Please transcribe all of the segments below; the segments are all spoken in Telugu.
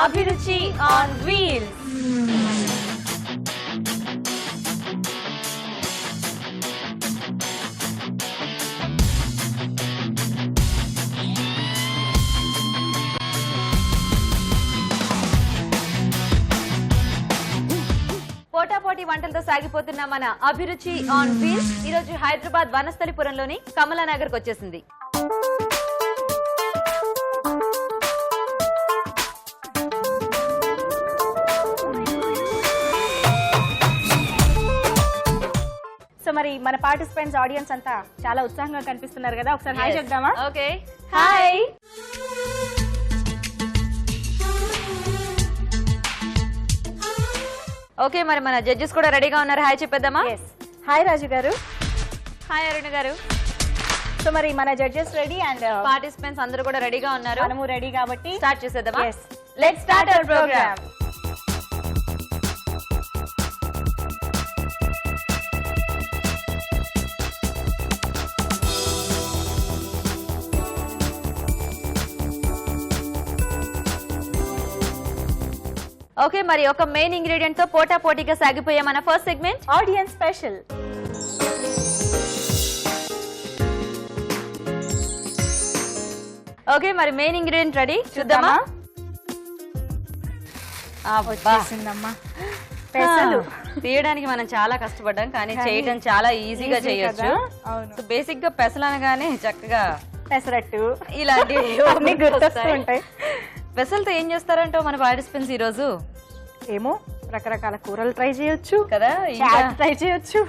అభిరుచి ఆన్ వీల్స్. పోటాపోటీ వంటలతో సాగిపోతున్న మన అభిరుచి ఆన్ వీల్స్ ఈ రోజు హైదరాబాద్ వనస్థలిపురంలోని కమలానగర్ కు వచ్చేసింది. సో మరి మన పార్టిసిపెంట్స్ ఆడియన్స్ అంతా చాలా ఉత్సాహంగా కనిపిస్తున్నారు కదా, ఒకసారి హాయ్ చెప్దామా? Okay, hi. ఓకే, మరి మన జడ్జెస్ కూడా రెడీగా ఉన్నారు. హాయ్ చెప్పేద్దామా? హాయ్ రాజు గారు. హాయ్ అరుణ గారు. సో మరి మన జడ్జెస్ రెడీ అండ్ పార్టిసిపెంట్స్ అందరూ కూడా రెడీగా ఉన్నారు. మనము రెడీ కాబట్టి స్టార్ట్ చేసేద్దామా? Let's start our programme. Okay, మరి ఒక మెయిన్ ఇంగ్రీడియంట్ తో పోటా పోటీగా సాగిపోయే మన first segment audience special. Okay, మరి మెయిన్ ఇంగ్రీడియంట్ రెడీ, చూద్దామా? వచ్చేసిందమ్మా పెసలు. తీయడానికి మనం చాలా కష్టపడ్డాం, కానీ చేయడం చాలా ఈజీగా చేయొచ్చు. బేసిక్ గా పెసలు అనగానే చక్కగా పెసరట్టు ఇలాంటివి గుర్తొస్తుంటాయి. పెసలతో ఏం చేస్తారంటో మన పార్టిసిపెంట్స్ ఈ రోజు? ఏమో రకరకాల కూరలు ట్రై చేయొచ్చు, కదా, ట్రై చేయొచ్చు,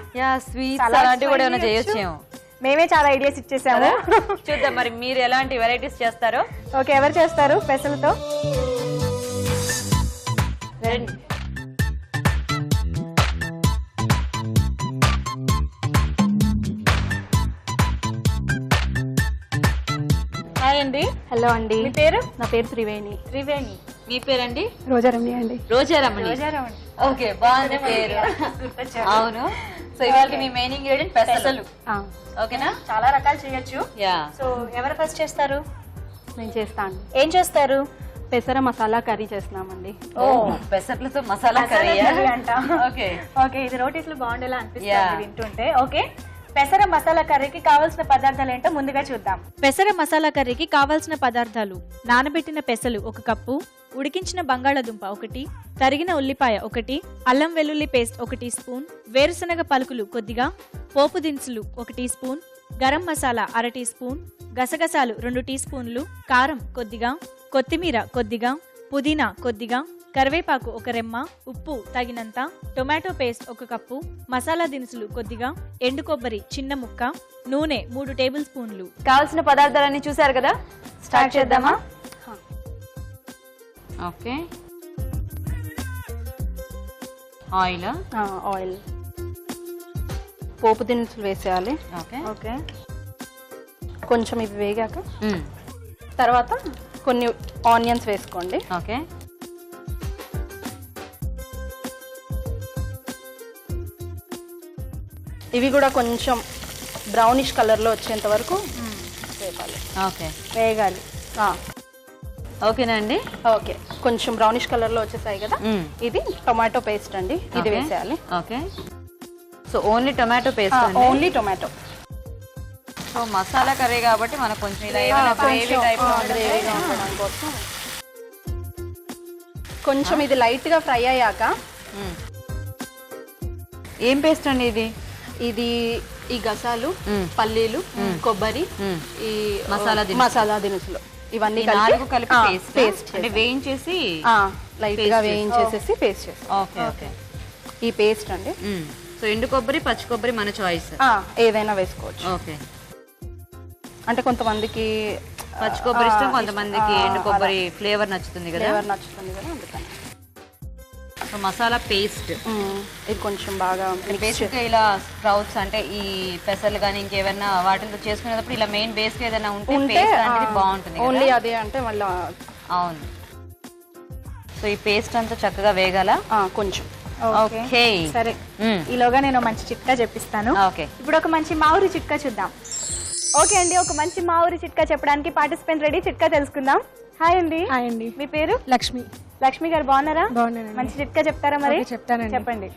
స్వీట్స్ అలాంటివి కూడా ఏమైనా చేయొచ్చేమో. మేమే చాలా ఐడియాస్ ఇచ్చేసాము. చూద్దాం మరి మీరు ఎలాంటి వెరైటీస్ చేస్తారో. ఓకే, ఎవరు చేస్తారు పెసలతో? హాయ్ అండి. హలో అండి. మీ పేరు? నా పేరు త్రివేణి. త్రివేణి. మీ పేరండి? రోజారమణి అండి. రోజారమణి. ఓకే, బాగుంది పేరు. అవును. సో ఇవాళ మీ మెయిన్ ఇంగ్రీడియంట్ పెసలు. ఓకేనా? చాలా రకాలు చేయొచ్చు. సో ఎవరు ఫస్ట్ చేస్తారు? నేను చేస్తాను. ఏం చేస్తారు? పెసర మసాలా కర్రీ చేస్తున్నామండి. ఓ, పెసర్లతో మసాలా కర్రీ అంట. ఓకే ఓకే, ఇది రోటీస్ లో బాగుండేలా అనిపిస్తుంది వింటుంటే. ఓకే, పెసర మసాలా కర్రీకి కావాల్సిన పదార్థాలు ఏంటో ముందుగా చూద్దాం. పెసర మసాలా కర్రీకి కావాల్సిన పదార్థాలు: నానబెట్టిన పెసలు 1 కప్పు, ఉడికించిన బంగాళాదుంప 1, తరిగిన ఉల్లిపాయ 1, అల్లం వెల్లుల్లి పేస్ట్ 1 టీ స్పూన్, వేరుశనగ పలుకులు కొద్దిగా, పోపు దినుసులు 1 teaspoon, garam masala 1/2 teaspoon, గసగసాలు 2 టీ స్పూన్లు, కారం కొద్దిగా, కొత్తిమీర కొద్దిగా, పుదీనా కొద్దిగా, కరివేపాకు 1 రెమ్మ, ఉప్పు తగినంత, టొమాటో పేస్ట్ 1 కప్పు, మసాలా దినుసులు కొద్దిగా, ఎండు కొబ్బరి చిన్న ముక్క, నూనె 3 టేబుల్ స్పూన్లు. కావాల్సిన పదార్థాలన్నీ చూసారు కదా, స్టార్ట్ చేద్దామా? Okay, oil. ఆయిల్, పోపు దినుసులు వేసేయాలి. ఓకే ఓకే, కొంచెం ఇవి వేగాక తర్వాత కొన్ని ఆనియన్స్ వేసుకోండి. ఓకే, ఇవి కూడా కొంచెం బ్రౌనిష్ కలర్లో వచ్చేంత వరకు వేపాలి. ఓకే, వేగాలి. ఓకేనా అండి? ఓకే, కొంచెం బ్రౌనిష్ కలర్లో వచ్చేసాయి కదా. ఇది టొమాటో పేస్ట్ అండి, ఇది వేసేయాలి. Okay, so only tomato paste? Only tomato. So masala curry కాబట్టి మనకు కొంచెం ఇలా ఏమైనా గ్రేవీ టైప్ గ్రేవీగా ఉండడం కోసం కొంచెం ఇది లైట్గా ఫ్రై అయ్యాక ఏం పేస్ట్ అండి ఇది? ఇది ఈ గసాలు, పల్లీలు, కొబ్బరి, ఈ మసాలా దినుసులు ఇవన్నీ కలిపి పేస్ట్ అంటే వేయించేసి లైట్ గా వేయించేసేసి పేస్ట్ చేస్తాం. ఓకే ఓకే, ఈ పేస్ట్ అండి. సో ఎండు కొబ్బరి, పచ్చి కొబ్బరి మన చాయిస్, ఏదైనా వేసుకోవచ్చు. ఓకే, అంటే కొంతమందికి పచ్చి కొబ్బరి ఇష్టం, కొంతమందికి ఎండు కొబ్బరి ఫ్లేవర్ నచ్చుతుంది కదా. నచ్చుతుంది కదా, అందుకని. సో మసాలా పేస్ట్ ఇది కొంచెం బాగా బేసిక్గా ఇలా స్ప్రౌట్స్ అంటే ఈ పెసలు కానీ ఇంకేమైనా వాటితో చేసుకునేటప్పుడు ఇలా మెయిన్ బేస్ ఏదైనా ఉంటే పేస్ట్ అనేది బాగుంటుంది. ఓన్లీ అదే అంటే మళ్ళీ అవును. సో ఈ పేస్ట్ అంతా చక్కగా వేగాల కొంచెం. ఓకే, సరే, ఈలోగా నేను మంచి చిట్కా చెప్పిస్తాను. ఓకే, ఇప్పుడు ఒక మంచి మామిడి చిట్కా చూద్దాం. ఓకే అండి, ఒక మంచి మా ఊరి చిట్కా చెప్పడానికి పార్టిసిపెంట్ రెడీ. చిట్కా తెలుసుకుందాం. హాయ్ అండి. హాయ్ అండి. మీ పేరు? లక్ష్మి. లక్ష్మి గారు బాగున్నారా? బాగున్నానండి. మంచి చిట్కా చెప్తారా మరి? చెప్తానండి. చెప్పండి.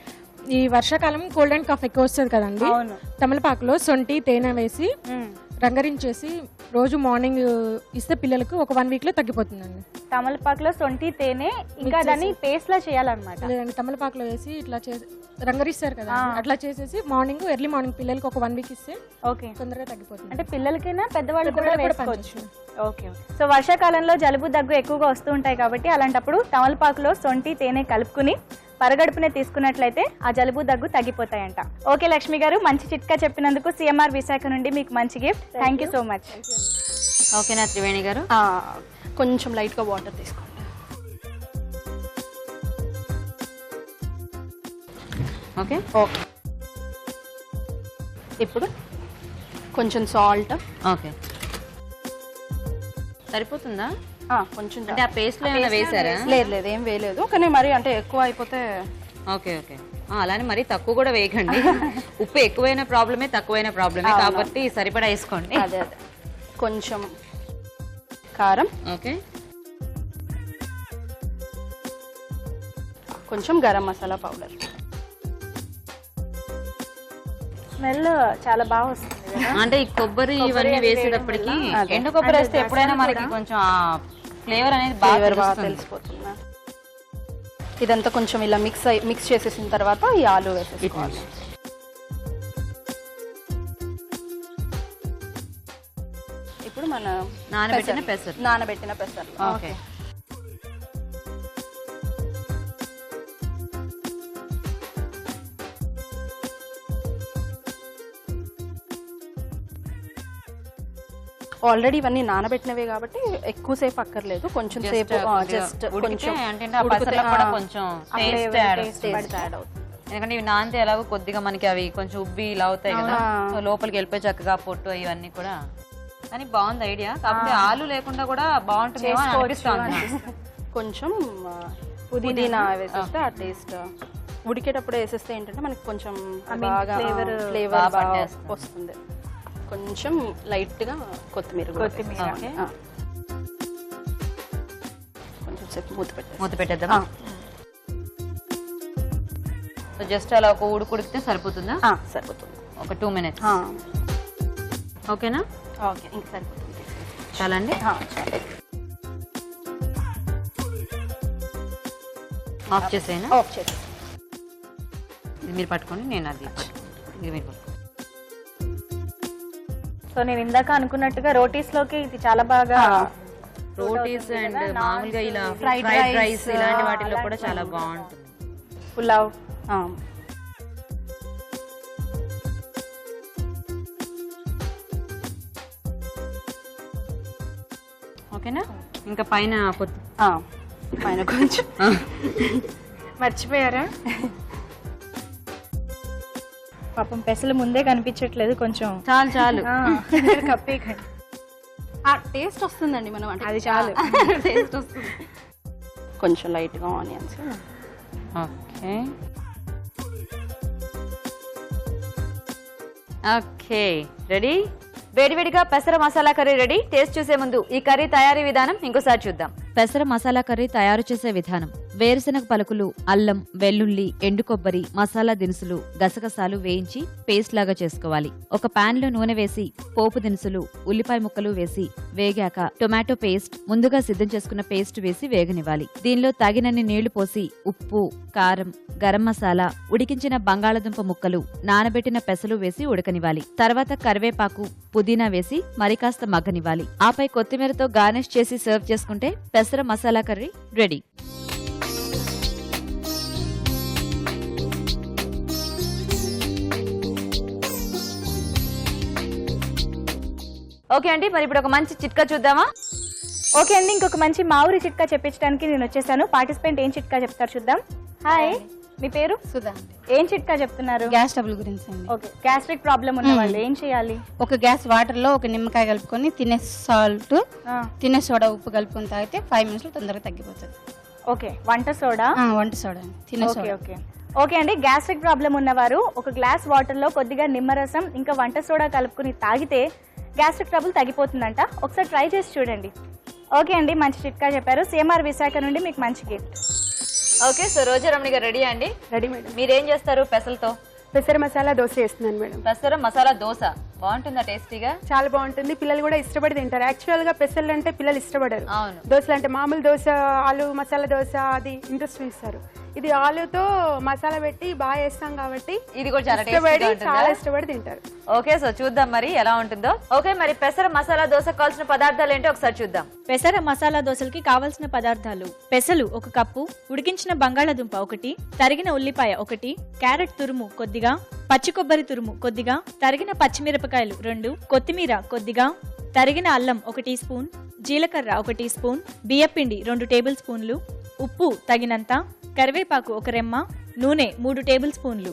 ఈ వర్షాకాలం కోల్డ్ అండ్ కాఫ్ ఎక్కువ వస్తుంది కదండి. అవును. తమలపాకులో సొంటి తేనె వేసి రంగరించేసి రోజు మార్నింగ్ ఇస్తే పిల్లలకు ఒక 1 వీక్ లో తగ్గిపోతుందండి. తమలపాకులో సొంటి తేనె ఇంకా దాన్ని పేస్ట్ లా చేయాలన్నమాట. లేదండి, తమలపాకులో వేసి ఇట్లా రంగరిస్తారు కదా, అట్లా చేసేసి ఎర్లీ మార్నింగ్ పిల్లలకు ఒక 1 వీక్ ఇస్తే ఓకే, తొందరగా తగ్గిపోతుంది. అంటే పిల్లలకైనా పెద్దవాళ్ళు కూడా వేసుకోవచ్చు. పనిచేస్తుంది. ఓకే. సో వర్షాకాలంలో జలుబు దగ్గు ఎక్కువగా వస్తూ ఉంటాయి కాబట్టి అలాంటప్పుడు తమలపాకులో సొంటి తేనె కలుపుకుని పరగడుపునే తీసుకున్నట్లయితే ఆ జలుబు దగ్గు తగ్గిపోతాయంట. ఓకే లక్ష్మి గారు, మంచి చిట్కా చెప్పినందుకు సిఎంఆర్ విశాఖ నుండి మీకు మంచి gift. Thank you so much. ఓకేనా త్రివేణి గారు? కొంచెం లైట్ గా వాటర్ తీసుకోండి. ఓకే ఓకే, ఇప్పుడు కొంచెం సాల్ట్. ఓకే, సరిపోతుందా? కొంచెం అంటే ఆ పేస్ట్ లో ఏమైనా వేసారా? లేదు ఏం వేయలేదు, కానీ మరి అంటే ఎక్కువ అయిపోతే. ఓకే ఓకే, అలానే మరి తక్కువ కూడా వేయకండి. ఉప్పు ఎక్కువైన ప్రాబ్లమే, తక్కువైన ప్రాబ్లమే, కాబట్టి సరిపడా వేసుకోండి. అదే కొంచెం కారం. ఓకే, కొంచెం గరం మసాలా పౌడర్. స్మెల్ చాలా బాగా వస్తుంది కదా. అంటే ఈ కొబ్బరి ఇవన్నీ వేసేటప్పటికి ఎండు కొబ్బరి వేస్తే ఎప్పుడైనా మనకి కొంచెం ఫ్లేవర్ అనేది బాగా తెలిసిపోతుంది. ఇదంతా కొంచెం ఇలా మిక్స్ చేసేసిన తర్వాత ఈ ఆలు వేసేసుకోవాలి. ఇప్పుడు మన నానబెట్టిన పెసర్లు. ఓకే, ఆల్రెడీ ఇవన్నీ నానబెట్టినవే కాబట్టి ఎక్కువసేపు అక్కర్లేదు, కొంచెం సేపు జస్ట్ కొంచెం టేస్ట్ యాడ్ అవుతుంది. ఎందుకంటే ఇవి నానితే ఎలాగో కొద్దిగా మనకి అవి కొంచెం ఉబ్బి ఇలా అవుతాయి కదా, సో లోపలికి వెళ్ళిపోయి చక్కగా పొట్టు ఇవన్నీ కూడా. కానీ బాగుంది ఐడియా, కాకపోతే ఆలు లేకుండా కూడా బాగుంటుంది అనిపిస్తుంది. కొంచెం పుదీనా వేసేస్తే ఆ టేస్ట్ ఉడికేటప్పుడు వేసేస్తే ఏంటంటే మనకి కొంచెం బాగా ఫ్లేవర్ వస్తుంది. కొంచెం లైట్ గా కొత్తిమీర. కొంచెం సేపు మూత పెట్టేద్దాం. సో జస్ట్ అలా ఒక ఉడికితే సరిపోతుందా? సరిపోతుంది, ఒక 2 minutes. ఓకేనా? ఓకే, ఇంక సరిపోతుంది. చాలండి. ఆఫ్ చేసేనా? ఆఫ్ చేసి ఇది మీరు పట్టుకోండి, నేను అది ఇది మీరు పట్టుకోండి. సో నేను ఇందాక అనుకున్నట్టుగా రోటీస్ లోకి ఇది చాలా బాగా, రోటీస్ అండ్ మామూలుగా ఇలా ఫ్రైడ్ రైస్ ఇలాంటి వాటిల్లో కూడా చాలా బాగుంటుంది. పులావ్. ఓకేనా? ఇంకా పైన కొంచెం మర్చిపోయారా? పాపం పెసలు ముందే కనిపించట్లేదు, కొంచెం చాలు కప్పేకండి. టేస్ట్ వస్తుందండి మనం అంటే అది చాలు. టేస్ట్ వస్తుంది. కొంచెం లైట్ గా ఆనియన్స్. Okay okay, ready. వేడివేడిగా పెసర మసాలా కర్రీ రెడీ. టేస్ట్ చూసే ముందు ఈ కర్రీ తయారీ విధానం ఇంకోసారి చూద్దాం. పెసర మసాలా కర్రీ తయారు చేసే విధానం: వేరుశనగ పలుకులు, అల్లం, వెల్లుల్లి, ఎండు కొబ్బరి, మసాలా దినుసులు, గసగసాలు వేయించి పేస్ట్ లాగా చేసుకోవాలి. ఒక పాన్ లో నూనె వేసి పోపు దినుసులు, ఉల్లిపాయ ముక్కలు వేసి వేగాక టొమాటో పేస్ట్, ముందుగా సిద్ధం చేసుకున్న పేస్ట్ వేసి వేగనివ్వాలి. దీనిలో తగినన్ని నీళ్లు పోసి ఉప్పు, కారం, గరం మసాలా, ఉడికించిన బంగాళదుంప ముక్కలు, నానబెట్టిన పెసలు వేసి ఉడకనివ్వాలి. తర్వాత కరివేపాకు, పుదీనా వేసి మరి కాస్త మగ్గనివ్వాలి. ఆపై కొత్తిమీరతో గార్నిష్ చేసి సర్వ్ చేసుకుంటే పెసర మసాలా కర్రీ రెడీ. ఓకే అండి, మరి ఇప్పుడు ఒక మంచి చిట్కా చూద్దామా? ఓకే అండి, ఇంకొక మంచి మా ఊరి చిట్కా చెప్పించడానికి నేను వచ్చేసాను. పార్టిసిపెంట్ ఏం చిట్కా చెప్తారు చూద్దాం. హాయ్, మీ పేరు? సుధా. ఏం చిట్కా చెప్తున్నారు? గ్యాస్ ట్రబుల్ గురించి అండి. ఓకే, గ్యాస్ట్రిక్ ప్రాబ్లం ఉన్న వాళ్ళు ఏం చేయాలి? ఒక గ్యాస్ వాటర్ లో ఒక నిమ్మకాయ కలుపుకొని తినే సాల్ట్, తినే సోడా, ఉప్పు కలుపుకొని తాగితే 5 minutes లో తొందరగా తగ్గిపోతుంది. ఓకే, వంట సోడా? వంట సోడా, తినే సోడా. ఓకే ఓకే అండి, గ్యాస్ట్రిక్ ప్రాబ్లం ఉన్నవారు ఒక గ్లాస్ వాటర్ లో కొద్దిగా నిమ్మరసం ఇంకా వంట సోడా కలుపుకుని తాగితే గ్యాస్ట్రిక్ ట్రబుల్ తగ్గిపోతుందంట. ఒకసారి ట్రై చేసి చూడండి. ఓకే అండి, మంచి చిట్కా చెప్పారు. సిఎంఆర్ విశాఖ నుండి మీకు మంచి గిఫ్ట్. ఓకే, సో రోజారమణి గారు రెడీ అండి? Ready madam. మీరేం చేస్తారు పెసలతో? పెసర మసాలా దోశ వేస్తున్నాను మేడం. పెసర మసాలా దోశ బాగుంటుందా టేస్టీగా? చాలా బాగుంటుంది, పిల్లలు కూడా ఇష్టపడి తింటారు. యాక్చువల్ గా పెసర్లు అంటే పిల్లలు ఇష్టపడరు. అవును. దోశలు అంటే మామూలు దోశ, ఆలు మసాలా దోశ అది ఇంట్రెస్ట్ ఇస్తారు. ఇది ఆలుతో మసాలా పెట్టి బాగా వేస్తాం కాబట్టి ఇది కూడా చాలా ఇష్టపడి టేస్టీగా చాలా ఉంటుందా? ఇష్టపడి తింటారు. ఓకే, సో చూద్దాం మరి ఎలా ఉంటుందో. ఓకే, మరి పెసర మసాలా దోశ కావాల్సిన పదార్థాలు ఏంటో ఒకసారి చూద్దాం. పెసర మసాలా దోశలకి కావలసిన పదార్థాలు: పెసలు 1 కప్పు, ఉడికించిన బంగాళాదుంప 1, తరిగిన ఉల్లిపాయ 1, క్యారెట్ తురుము కొద్దిగా, పచ్చి కొబ్బరి తురుము కొద్దిగా, తరిగిన పచ్చిమిరపకాయలు 2, కొత్తిమీర కొద్దిగా, తరిగిన అల్లం 1 టీ స్పూన్, జీలకర్ర 1 టీ స్పూన్, బియ్యపిండి 2 టేబుల్ స్పూన్లు, ఉప్పు తగినంత, కరివేపాకు 1 రెమ్మ, నూనె 3 టేబుల్ స్పూన్లు.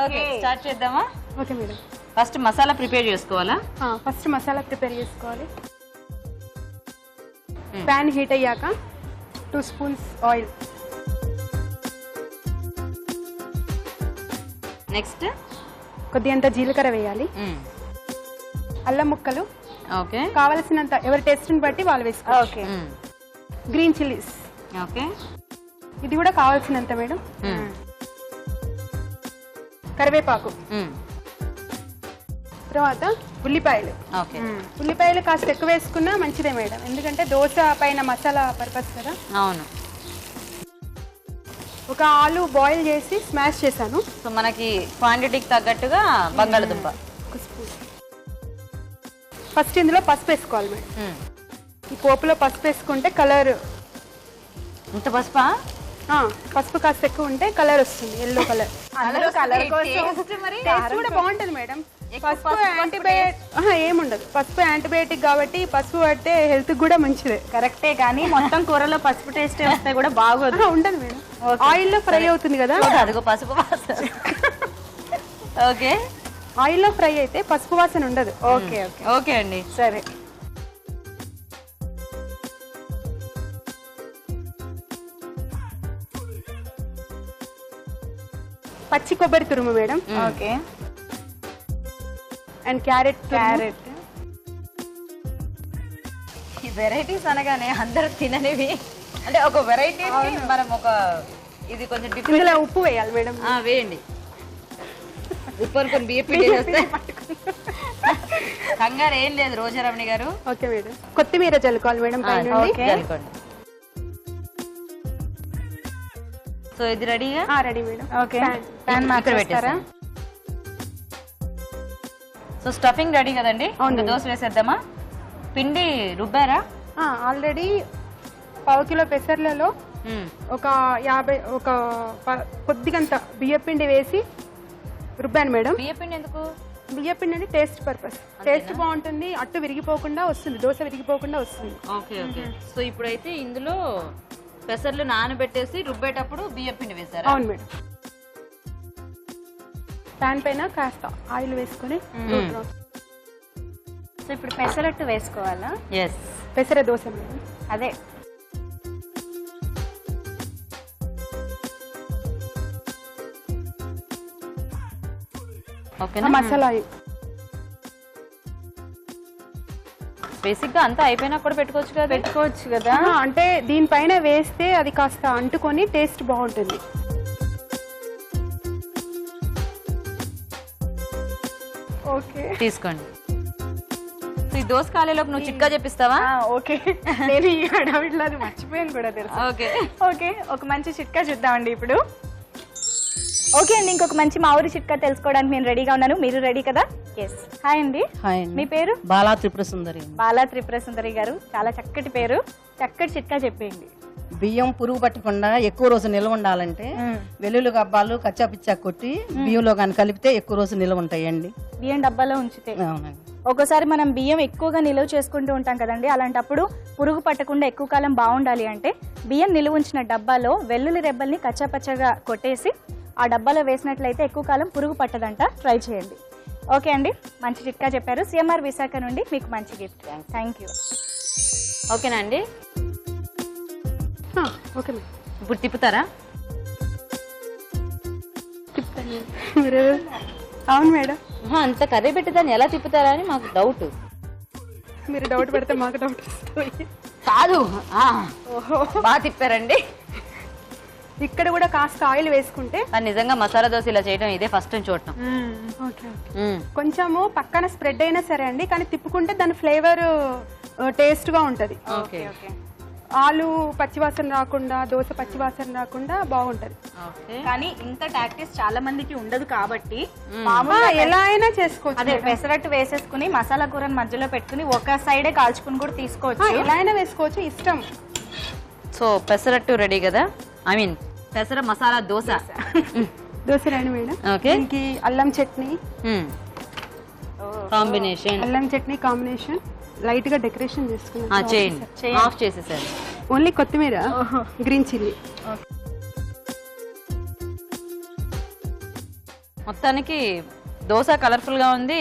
ఓకే, స్టార్ట్ చేద్దామా? Okay madam. First masala prepare చేసుకోవాలా? ఫస్ట్ మసాలా ప్రిపేర్ చేసుకోవాలి. ప్యాన్ హీట్ అయ్యాక 2 స్పూన్స్ ఆయిల్, నెక్స్ట్ కొద్దిగంత జీలకర్ర వేయాలి, అల్లం ముక్కలు ఓకే కావలసినంత ఎవరి టేస్ట్ని బట్టి వాళ్ళు వేసుకోవాలి. ఓకే. గ్రీన్ చిల్లీస్ ఓకే ఇది కూడా కావాల్సినంత మేడం. కరివేపాకు, తర్వాత ఉల్లిపాయలు. ఓకే ఉల్లిపాయలు కాస్త ఎక్కువ వేసుకున్నా మంచిదే మేడం, ఎందుకంటే దోశ పైన మసాలా పర్పస్ కదా. అవును. ఒక ఆలు బాయిల్ చేసి స్మాష్ చేశాను. సో మనకి క్వాంటిటీకి తగ్గట్టుగా బంగాళదుంప. ఫస్ట్ ఇందులో పసుపు వేసుకోవాలి మేడం. ఈ పోపులో పసుపు వేసుకుంటే కలర్, ఇంత పసుపా? పసుపు కాస్త ఎక్కువ ఉంటే కలర్ వస్తుంది, ఎల్లో కలర్. టేస్ట్ కూడా బాగుంటుంది మేడం. పసుపు యాంటీబయాటిక్ ఏముండదు, పసుపు యాంటీబయాటిక్ కాబట్టి పసుపు పడితే హెల్త్ కూడా మంచిదే. కరెక్టే, కానీ మొత్తం కూరలో పసుపు టేస్ట్ వస్తే కూడా బాగోదు. ఉండదు మేడం, ఆయిల్ లో ఫ్రై అవుతుంది కదా. అదిగో పసుపు వాసన. ఓకే, ఆయిల్ లో ఫ్రై అయితే పసుపు వాసన ఉండదు. ఓకే ఓకే ఓకే అండి. సరే. పచ్చి కొబ్బరి తురుము మేడం. ఓకే. And carrot. ఈ వెరైటీస్ అనగానే అందరూ తిననివి, అంటే ఒక వెరైటీ మనం ఒక ఇది కొంచెం డిఫరెంట్. ఇందులో ఉప్పు వేయాలి మేడం. వేయండి. ఉప్పు అనుకొని బియ్య పిండి వేస్తే కంగారు ఏం లేదు రోజారమణి గారు. Okay madam. కొత్తిమీర చల్లుకోవాలి మేడం పైన. జల్లుకోండి. సో ఇది రెడీగా? Ready madam. ఓకే. ప్యాన్ ఇక్కడ పెట్టేస్తారా? సో స్టఫింగ్ రెడీ కదండి, దోశ వేసేద్దామా? పిండి రుబ్బారా? ఆల్రెడీ 1/2 కిలో పెసర్లలో ఒక 50 కొద్దిగంత బియ్యపిండి వేసి రుబ్బాను మేడం. బియ్యపిండి ఎందుకు? బియ్యపిండి అంటే టేస్ట్ పర్పస్, టేస్ట్ బాగుంటుంది, అట్టు విరిగిపోకుండా వస్తుంది, దోశ విరిగిపోకుండా వస్తుంది. Okay okay. సో ఇప్పుడైతే ఇందులో పెసర్లు నానబెట్టేసి రుబ్బేటప్పుడు బియ్యపిండి వేసారా? అవును మేడం. ప్యాన్ పైన కాస్త ఆయిల్ వేసుకొని సో ఇప్పుడు పెసరట్టు వేసుకోవాలా? ఎస్, పెసర దోశ మేడం. అదే. ఓకేనా? మసాలా బేసిక్ గా అంతా అయిపోయినా కూడా పెట్టుకోవచ్చు కదా. అంటే దీనిపైన వేస్తే అది కాస్త అంటుకొని టేస్ట్ బాగుంటుంది. ఓకే, తీసుకోండి. ఈ దోశ కాలేలోపు నువ్వు చిట్కా చెప్పిస్తావా? ఓకే. నేను ఈ హడావిడిలో అది మర్చిపోయాను కూడా తెలుసు. ఓకే ఓకే, ఒక మంచి చిట్కా చూద్దామండి ఇప్పుడు. ఓకే అండి, ఇంకొక మంచి మా ఊరి చిట్కా తెలుసుకోవడానికి నేను రెడీగా ఉన్నాను. మీరు రెడీ కదా? ఎస్. హాయ్ అండి. మీ పేరు? బాలా త్రిపుర సుందరి. బాలా త్రిపుర సుందరి గారు, చాలా చక్కటి పేరు. చక్కటి చిట్కా చెప్పేయండి. బియ్యం పురుగు పట్టకుండా ఎక్కువ రోజు నిల్వ ఉండాలంటే వెల్లుల్లి గబ్బాలు కచ్చాపిచ్చా కొట్టి బియ్యంలో కానీ కలిపితే ఎక్కువ రోజు నిల్వ ఉంటాయండి. బియ్యం డబ్బాలో ఉంచితే. అవునండి. ఒక్కోసారి మనం బియ్యం ఎక్కువగా నిల్వ చేసుకుంటూ ఉంటాం కదండి, అలాంటప్పుడు పురుగు పట్టకుండా ఎక్కువ కాలం బాగుండాలి అంటే బియ్యం నిల్వ ఉంచిన డబ్బాలో వెల్లుల్లి రెబ్బల్ని కచ్చాపచ్చగా కొట్టేసి ఆ డబ్బాలో వేసినట్లయితే ఎక్కువ కాలం పురుగు పట్టదంట. ట్రై చేయండి. ఓకే అండి, మంచి చిట్కా చెప్పారు. సిఎంఆర్ విశాఖ నుండి మీకు మంచి గిఫ్ట్. Thank you. ఓకేనా అండి? Okay madam. ఇప్పుడు తిప్పుతారా? అవును మేడం. అంత కర్రీ పెట్టి దాన్ని ఎలా తిప్పుతారా అని మాకు డౌట్. మీరు డౌట్ పెడితే మాకు డౌట్ వస్తుంది. కాదు బాగా తిప్పారండి. ఇక్కడ కూడా కాస్త ఆయిల్ వేసుకుంటే అది నిజంగా మసాలా దోశ ఇలా చేయడం ఇదే ఫస్ట్ టైం చూడటం. ఓకే కొంచెము పక్కన స్ప్రెడ్ అయినా సరే అండి, కానీ తిప్పుకుంటే దాని ఫ్లేవర్ టేస్ట్ గా ఉంటది. ఓకే ఆలు పచ్చివాసన రాకుండా, దోశ పచ్చివాసన రాకుండా బాగుంటది. కానీ ఇంత టాక్టిస్ చాలా మందికి ఉండదు కాబట్టి ఎలా అయినా చేసుకోవచ్చు. అదే పెసరట్టు వేసేసుకుని మసాలా కూరని మధ్యలో పెట్టుకుని ఒక సైడే కాల్చుకుని కూడా తీసుకోవచ్చు. ఎలా అయినా వేసుకోవచ్చు, ఇష్టం. సో పెసరట్టు రెడీ కదా, ఐ మీన్ పెసర మసాలా దోశ. దోశ రండి మేడం. ఓకే దీనికి అల్లం చట్నీ కాంబినేషన్. అల్లం చట్నీ కాంబినేషన్ లైట్ గా డెకరేషన్ చేసుకున్నాం. చేయండి, ఆఫ్ చేసేసారు. ఓన్లీ కొత్తిమీర, గ్రీన్ చిల్లీ. మొత్తానికి దోశ కలర్ఫుల్ గా ఉంది.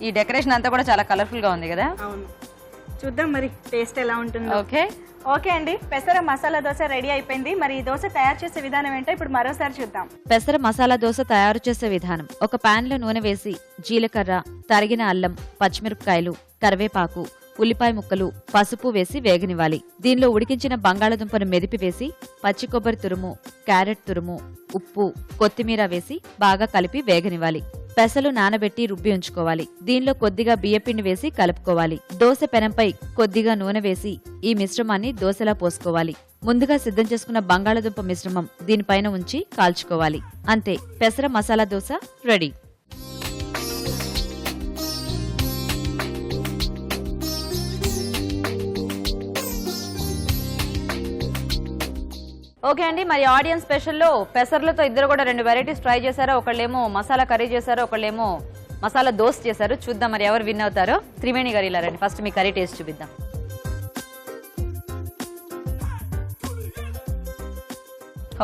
ఈ డెకరేషన్ అంతా కూడా చాలా కలర్ఫుల్ గా ఉంది కదా. అవును, చూద్దాం మరి టేస్ట్ ఎలా ఉంటుందో. ఓకే ఓకే అండి, పెసర మసాలా దోశ రెడీ అయిపోయింది. మరి ఈ దోశ తయారు చేసే విధానం ఏంటో ఇప్పుడు మరోసారి చూద్దాం. పెసర మసాలా దోశ తయారు చేసే విధానం: ఒక పాన్ లో నూనె వేసి జీలకర్ర, తరిగిన అల్లం, పచ్చిమిరపకాయలు, కరివేపాకు, ఉల్లిపాయ ముక్కలు, పసుపు వేసి వేగనివ్వాలి. దీనిలో ఉడికించిన బంగాళదుంపను మెదిపి వేసి పచ్చి కొబ్బరి తురుము, క్యారెట్ తురుము, ఉప్పు, కొత్తిమీర వేసి బాగా కలిపి వేగనివ్వాలి. పెసలు నానబెట్టి రుబ్బి ఉంచుకోవాలి. దీనిలో కొద్దిగా బియ్యపిండి వేసి కలుపుకోవాలి. దోశ పెనంపై కొద్దిగా నూనె వేసి ఈ మిశ్రమాన్ని దోశలా పోసుకోవాలి. ముందుగా సిద్ధం చేసుకున్న బంగాళదుంప మిశ్రమం దీనిపైన ఉంచి కాల్చుకోవాలి. అంతే, పెసర మసాలా దోశ రెడీ. ఓకే అండి, మరి ఆడియన్స్ స్పెషల్లో పెసర్లతో ఇద్దరు కూడా 2 వెరైటీస్ ట్రై చేశారు. ఒకళ్ళేమో మసాలా కర్రీ చేశారు, ఒకళ్ళేమో మసాలా దోశ చేశారు. చూద్దాం మరి ఎవరు విన్ అవుతారో. త్రివేణి గారు ఇలా రండి, ఫస్ట్ మీ కర్రీ టేస్ట్ చూపిద్దాం.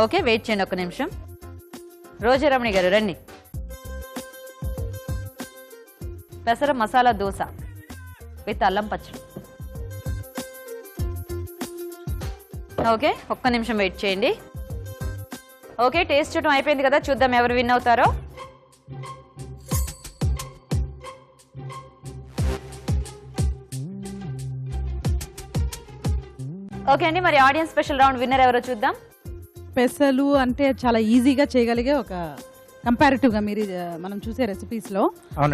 ఓకే వెయిట్ చేయండి ఒక నిమిషం. రోజారమణి గారు రండి. పెసర మసాలా దోశ విత్ అల్లం పచ్చడి. ఓకే ఒక్క నిమిషం వెయిట్ చేయండి. ఓకే టేస్ట్ చూడటం అయిపోయింది కదా, చూద్దాం ఎవరు విన్ అవుతారో. ఓకే అండి, మరి ఆడియన్స్ స్పెషల్ రౌండ్ విన్నర్ ఎవరో చూద్దాం. పెసలు అంటే చాలా ఈజీగా చేయగలిగే ఒక కంపారిటివ్గా మీరు మనం చూసే రెసిపీస్లో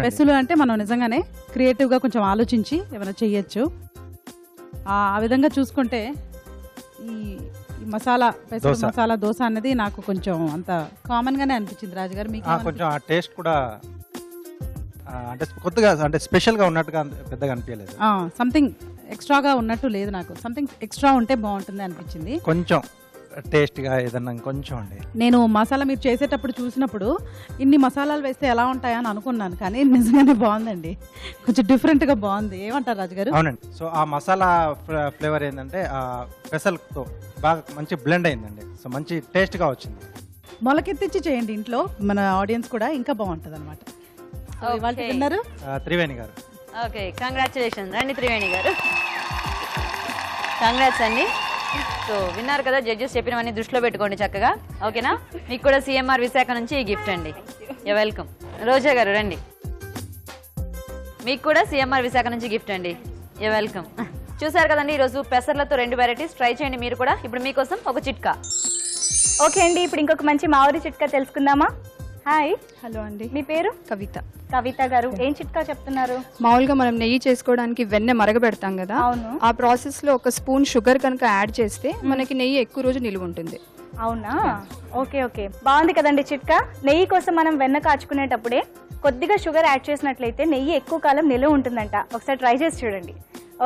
పెసలు అంటే మనం నిజంగానే క్రియేటివ్గా కొంచెం ఆలోచించి ఏమైనా చేయొచ్చు. ఆ విధంగా చూసుకుంటే ఈ మసాలా పెసలు మసాలా దోశ అనేది నాకు కొంచెం అంత కామన్ గానే అనిపించింది. రాజుగారు మీకు కొంచెం ఆ టేస్ట్ కూడా అంటే కొత్తగా అంటే స్పెషల్ గా ఉన్నట్టుగా పెద్దగా అనిపించలేదు. సంథింగ్ ఎక్స్ట్రాగా ఉన్నట్టు లేదు, నాకు సంథింగ్ ఎక్స్ట్రా ఉంటే బాగుంటుంది అనిపించింది. కొంచెం టేస్ట్ గా ఏదన్నా కొంచెం అండి. నేను మసాలా మీరు చేసేటప్పుడు చూసినప్పుడు ఇన్ని మసాలాలు వేస్తే ఎలా ఉంటాయని అనుకున్నాను, కానీ నిజంగానే బాగుందండి, కొంచెం డిఫరెంట్ గా బాగుంది. ఏమంటారు రాజుగారు? అవునండి. సో ఆ మసాలా ఫ్లేవర్ ఏంటంటే ఆ పెసల్తో బాగా మంచి బ్లెండ్ అయిందండి. సో మంచి టేస్ట్ గా వచ్చింది. మొలకెత్తిచ్చి చేయండి ఇంట్లో, మన ఆడియన్స్ కూడా ఇంకా బాగుంటది అనమాట. విన్నారు త్రివేణి గారు. Okay congratulation. రండి త్రివేణి గారు, కంగ్రాట్స్ అండి. సో విన్నారు కదా, జడ్జెస్ చెప్పినవన్నీ దృష్టిలో పెట్టుకోండి చక్కగా. ఓకేనా, మీకు కూడా సిఎంఆర్ విశాఖ నుంచి ఈ గిఫ్ట్ అండి. You welcome. రోజా గారు రండి, మీకు కూడా సిఎంఆర్ విశాఖ నుంచి గిఫ్ట్ అండి. You welcome. చూసారు కదండి, ఈరోజు పెసర్లతో 2 వెరైటీస్ ట్రై చేయండి మీరు కూడా. ఇప్పుడు మీకోసం ఒక చిట్కా. ఓకే అండి, ఇప్పుడు ఇంకొక మంచి మామిడి చిట్కా తెలుసుకుందామా. హాయ్. హలో అండి, మీ పేరు? కవిత. కవిత గారు, ఏం చిట్కా చెప్తున్నారు? మామూలుగా మనం నెయ్యి చేసుకోవడానికి వెన్నె మరగబెడతాం కదా, అవును. ఆ ప్రాసెస్ లో ఒక స్పూన్ షుగర్ కనుక యాడ్ చేస్తే మనకి నెయ్యి ఎక్కువ రోజు నిలువ ఉంటుంది. అవునా, ఓకే ఓకే, బాగుంది కదండి చిట్కా. నెయ్యి కోసం మనం వెన్న కాచుకునేటప్పుడే కొద్దిగా షుగర్ యాడ్ చేసినట్లయితే నెయ్యి ఎక్కువ కాలం నిలువ ఉంటుందంట. ఒకసారి ట్రై చేసి చూడండి.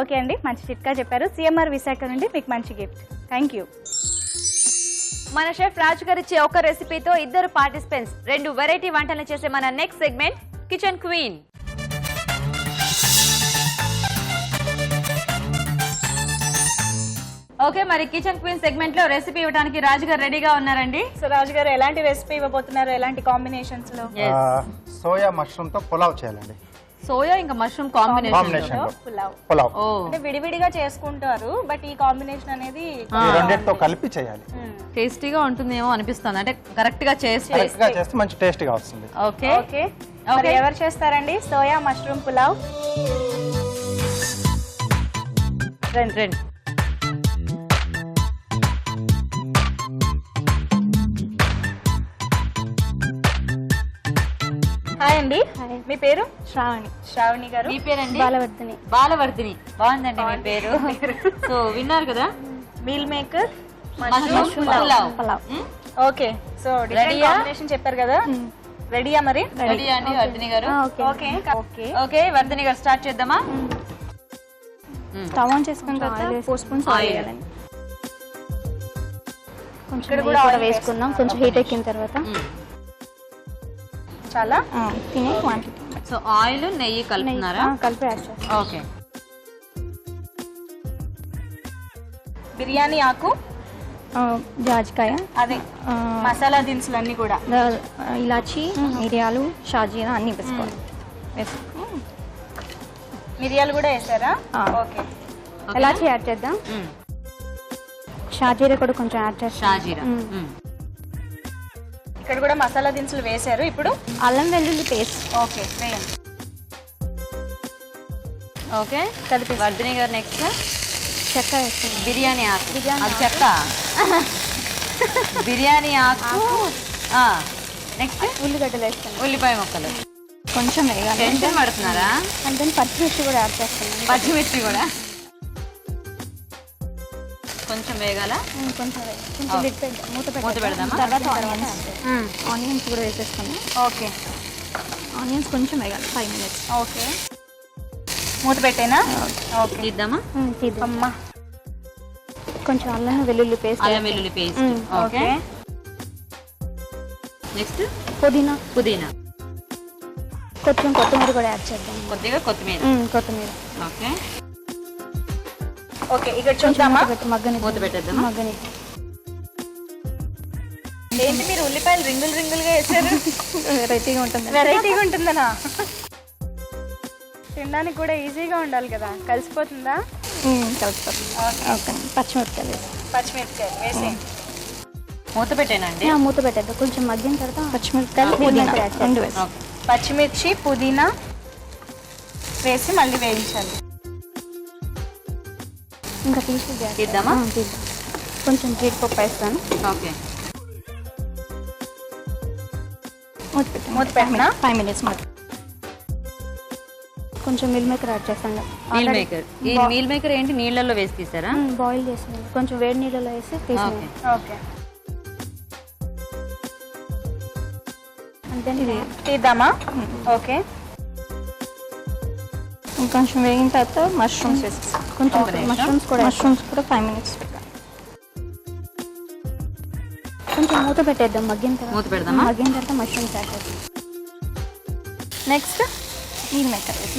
ఓకే అండి, మంచి చిట్కా చెప్పారు. సిఎంఆర్ విశాఖ నుండి మీకు మంచి గిఫ్ట్. Thank you. మన షెఫ్ రాజు గారు ఇచ్చే ఒక రెసిపీతో 2 పార్టిసిపెంట్స్ 2 వెరైటీ వంటలు చేసే మన next segment kitchen queen. Okay, మరి కిచెన్ క్వీన్ సెగ్మెంట్ లో రెసిపీ ఇవ్వడానికి రాజు గారు రెడీగా ఉన్నారండి. సో రాజు గారు ఎలాంటి రెసిపీ ఇవ్వబోతున్నారు? ఎలాంటి కాంబినేషన్స్ లో? సోయా మష్రూమ్ తో పులావ్ చేయాలండి. సోయా ఇంకా మష్రూమ్ కాంబినేషన్ పులావ్ అంటే విడివిడిగా చేసుకుంటారు, బట్ ఈ కాంబినేషన్ అనేది రెండింటితో కలిపి చేయాలి. టేస్టీగా ఉంటుందేమో అనిపిస్తుంది, అంటే కరెక్ట్ గా చేస్తే మంచి టేస్ట్ గా వస్తుంది. ఓకే ఓకే, ఎవరు చేస్తారండి సోయా మష్రూమ్ పులావ్? రండి రండి. హాయ్ అండి, మీ పేరు? శ్రావణి. శ్రావణి గారు. మీ పేరండి? బాలవర్ధిని. బాలవర్ధిని. బాగుందండి మీ పేరు. సో విన్నారు కదా, meal maker mushroom pulao. Okay. So different combination చెప్పారు కదా, రెడీయా మరి? రెడీ అండి వర్ధిని గారు? ఓకే ఓకే ఓకే వర్ధిని గారు స్టార్ట్ చేద్దామా? స్టవ్ ఆన్ చేసుకున్న తర్వాత 4 స్పూన్స్ ఆయిల్ వేయాలండి. కొంచెం ఇక్కడ నెయ్యి కూడా కూడా ఆయిల్ వేసుకుందాం. కొంచెం హీట్ ఎక్కిన తర్వాత చాలా తినే క్వాంటిటీ సో ఆయిల్ నెయ్యి కలుపుతున్నారా? కలిపి యాడ్ చేస్తాం. ఓకే. బిర్యానీ ఆకు, జాజికాయ, అదే మసాలా దినుసులు అన్ని కూడా, ఇలాచి, మిరియాలు, షాజీరా అన్ని వేసుకోవాలి. మిరియాలు కూడా వేసారా? ఓకే. ఇలాచి యాడ్ చేద్దాం. షాజీరా కూడా కొంచెం యాడ్ చేస్తాం. షాజీరా. ఇక్కడ కూడా మసాలా దినుసులు వేసారు. ఇప్పుడు అల్లం వెల్లుల్లి పేస్ట్. ఓకే వేయండి. ఓకే కలిపి. వర్ధిని గారు నెక్స్ట్ చెక్క వేస్తాం. బిర్యానీ ఆకు. అది చెక్క. బిర్యానీ ఆకు. నెక్స్ట్ ఉల్లిగడ్డలు వేస్తాం. ఉల్లిపాయ ముక్కలు కొంచెం వేయాలి. టెన్షన్ పడుతున్నారా? అంటే పచ్చిమిర్చి కూడా యాడ్ చేస్తాం. పచ్చిమిర్చి కూడా కొంచెం వేగాల. కొంచెం మూత పెడదామా? తర్వాత ఆనియన్స్ కూడా వేసేస్తాము. ఓకే. ఆనియన్స్ కొంచెం వేయాలి 5 minutes. ఓకే. మూత పెట్టేనా? ఓకే. తీద్దామా? అమ్మా కొంచెం అల్లం వెల్లుల్లి పేస్ట్. అల్లం వెల్లుల్లి పేస్ట్. ఓకే. నెక్స్ట్ పుదీనా. పుదీనా. కొంచెం కొత్తిమీర కూడా యాడ్ చేద్దాం. కొద్దిగా కొత్తిమీర. కొత్తిమీర. ఓకే. ఓకే. ఇక్కడ చూద్దామా? మూత పెట్టేద్దామా? మగ్గని. ఏంటి మీరు ఉల్లిపాయలు రింగులుగా వేసారు? వెరైటీగా ఉంటుంది. వెరైటీగా ఉంటుందనా? తినడానికి కూడా ఈజీగా ఉండాలి కదా. కలిసిపోతుందా? కలుపుతాం. ఓకే. పచ్చిమిరపకాయలు. పచ్చిమిరపకాయలు వేసి మూత పెట్టేనండి. మూత పెట్టేద్దాం. కొంచెం మగ్గిన తర్వాత పచ్చిమిరపకాయలు, పుదీనా రెండు వేస్తాం. పచ్చిమిర్చి, పుదీనా వేసి మళ్ళీ వేయించాలి. ఇంకా తీద్దామా? తీద్దాం. కొంచెం జీడిపప్పు వేస్తాను. ఓకే. మూత పెట్టినా 5 minutes మధ్య. కొంచెం మిల్ మేకర్ యాడ్ చేస్తాను. Meal maker. ఈ మీల్ మేకర్ ఏంటి, నీళ్ళల్లో వేసి తీసారా? బాయిల్ చేసాను. కొంచెం వేడి నీళ్ళలో వేసి తీసాను. ఓకే. అంతే. తీద్దామా? ఓకే. ఇంకొంచెం వేగిన తర్వాత మష్రూమ్స్ వేస్తాం. కొంచెం మష్రూమ్స్ కూడా 5 minutes. కొంచెం మూత పెట్టేద్దాం. మగ్గిన తర్వాత మూత పెడదామా? మగ్గిన తర్వాత మష్రూమ్స్ యాడ్ చేస్తాం. నెక్స్ట్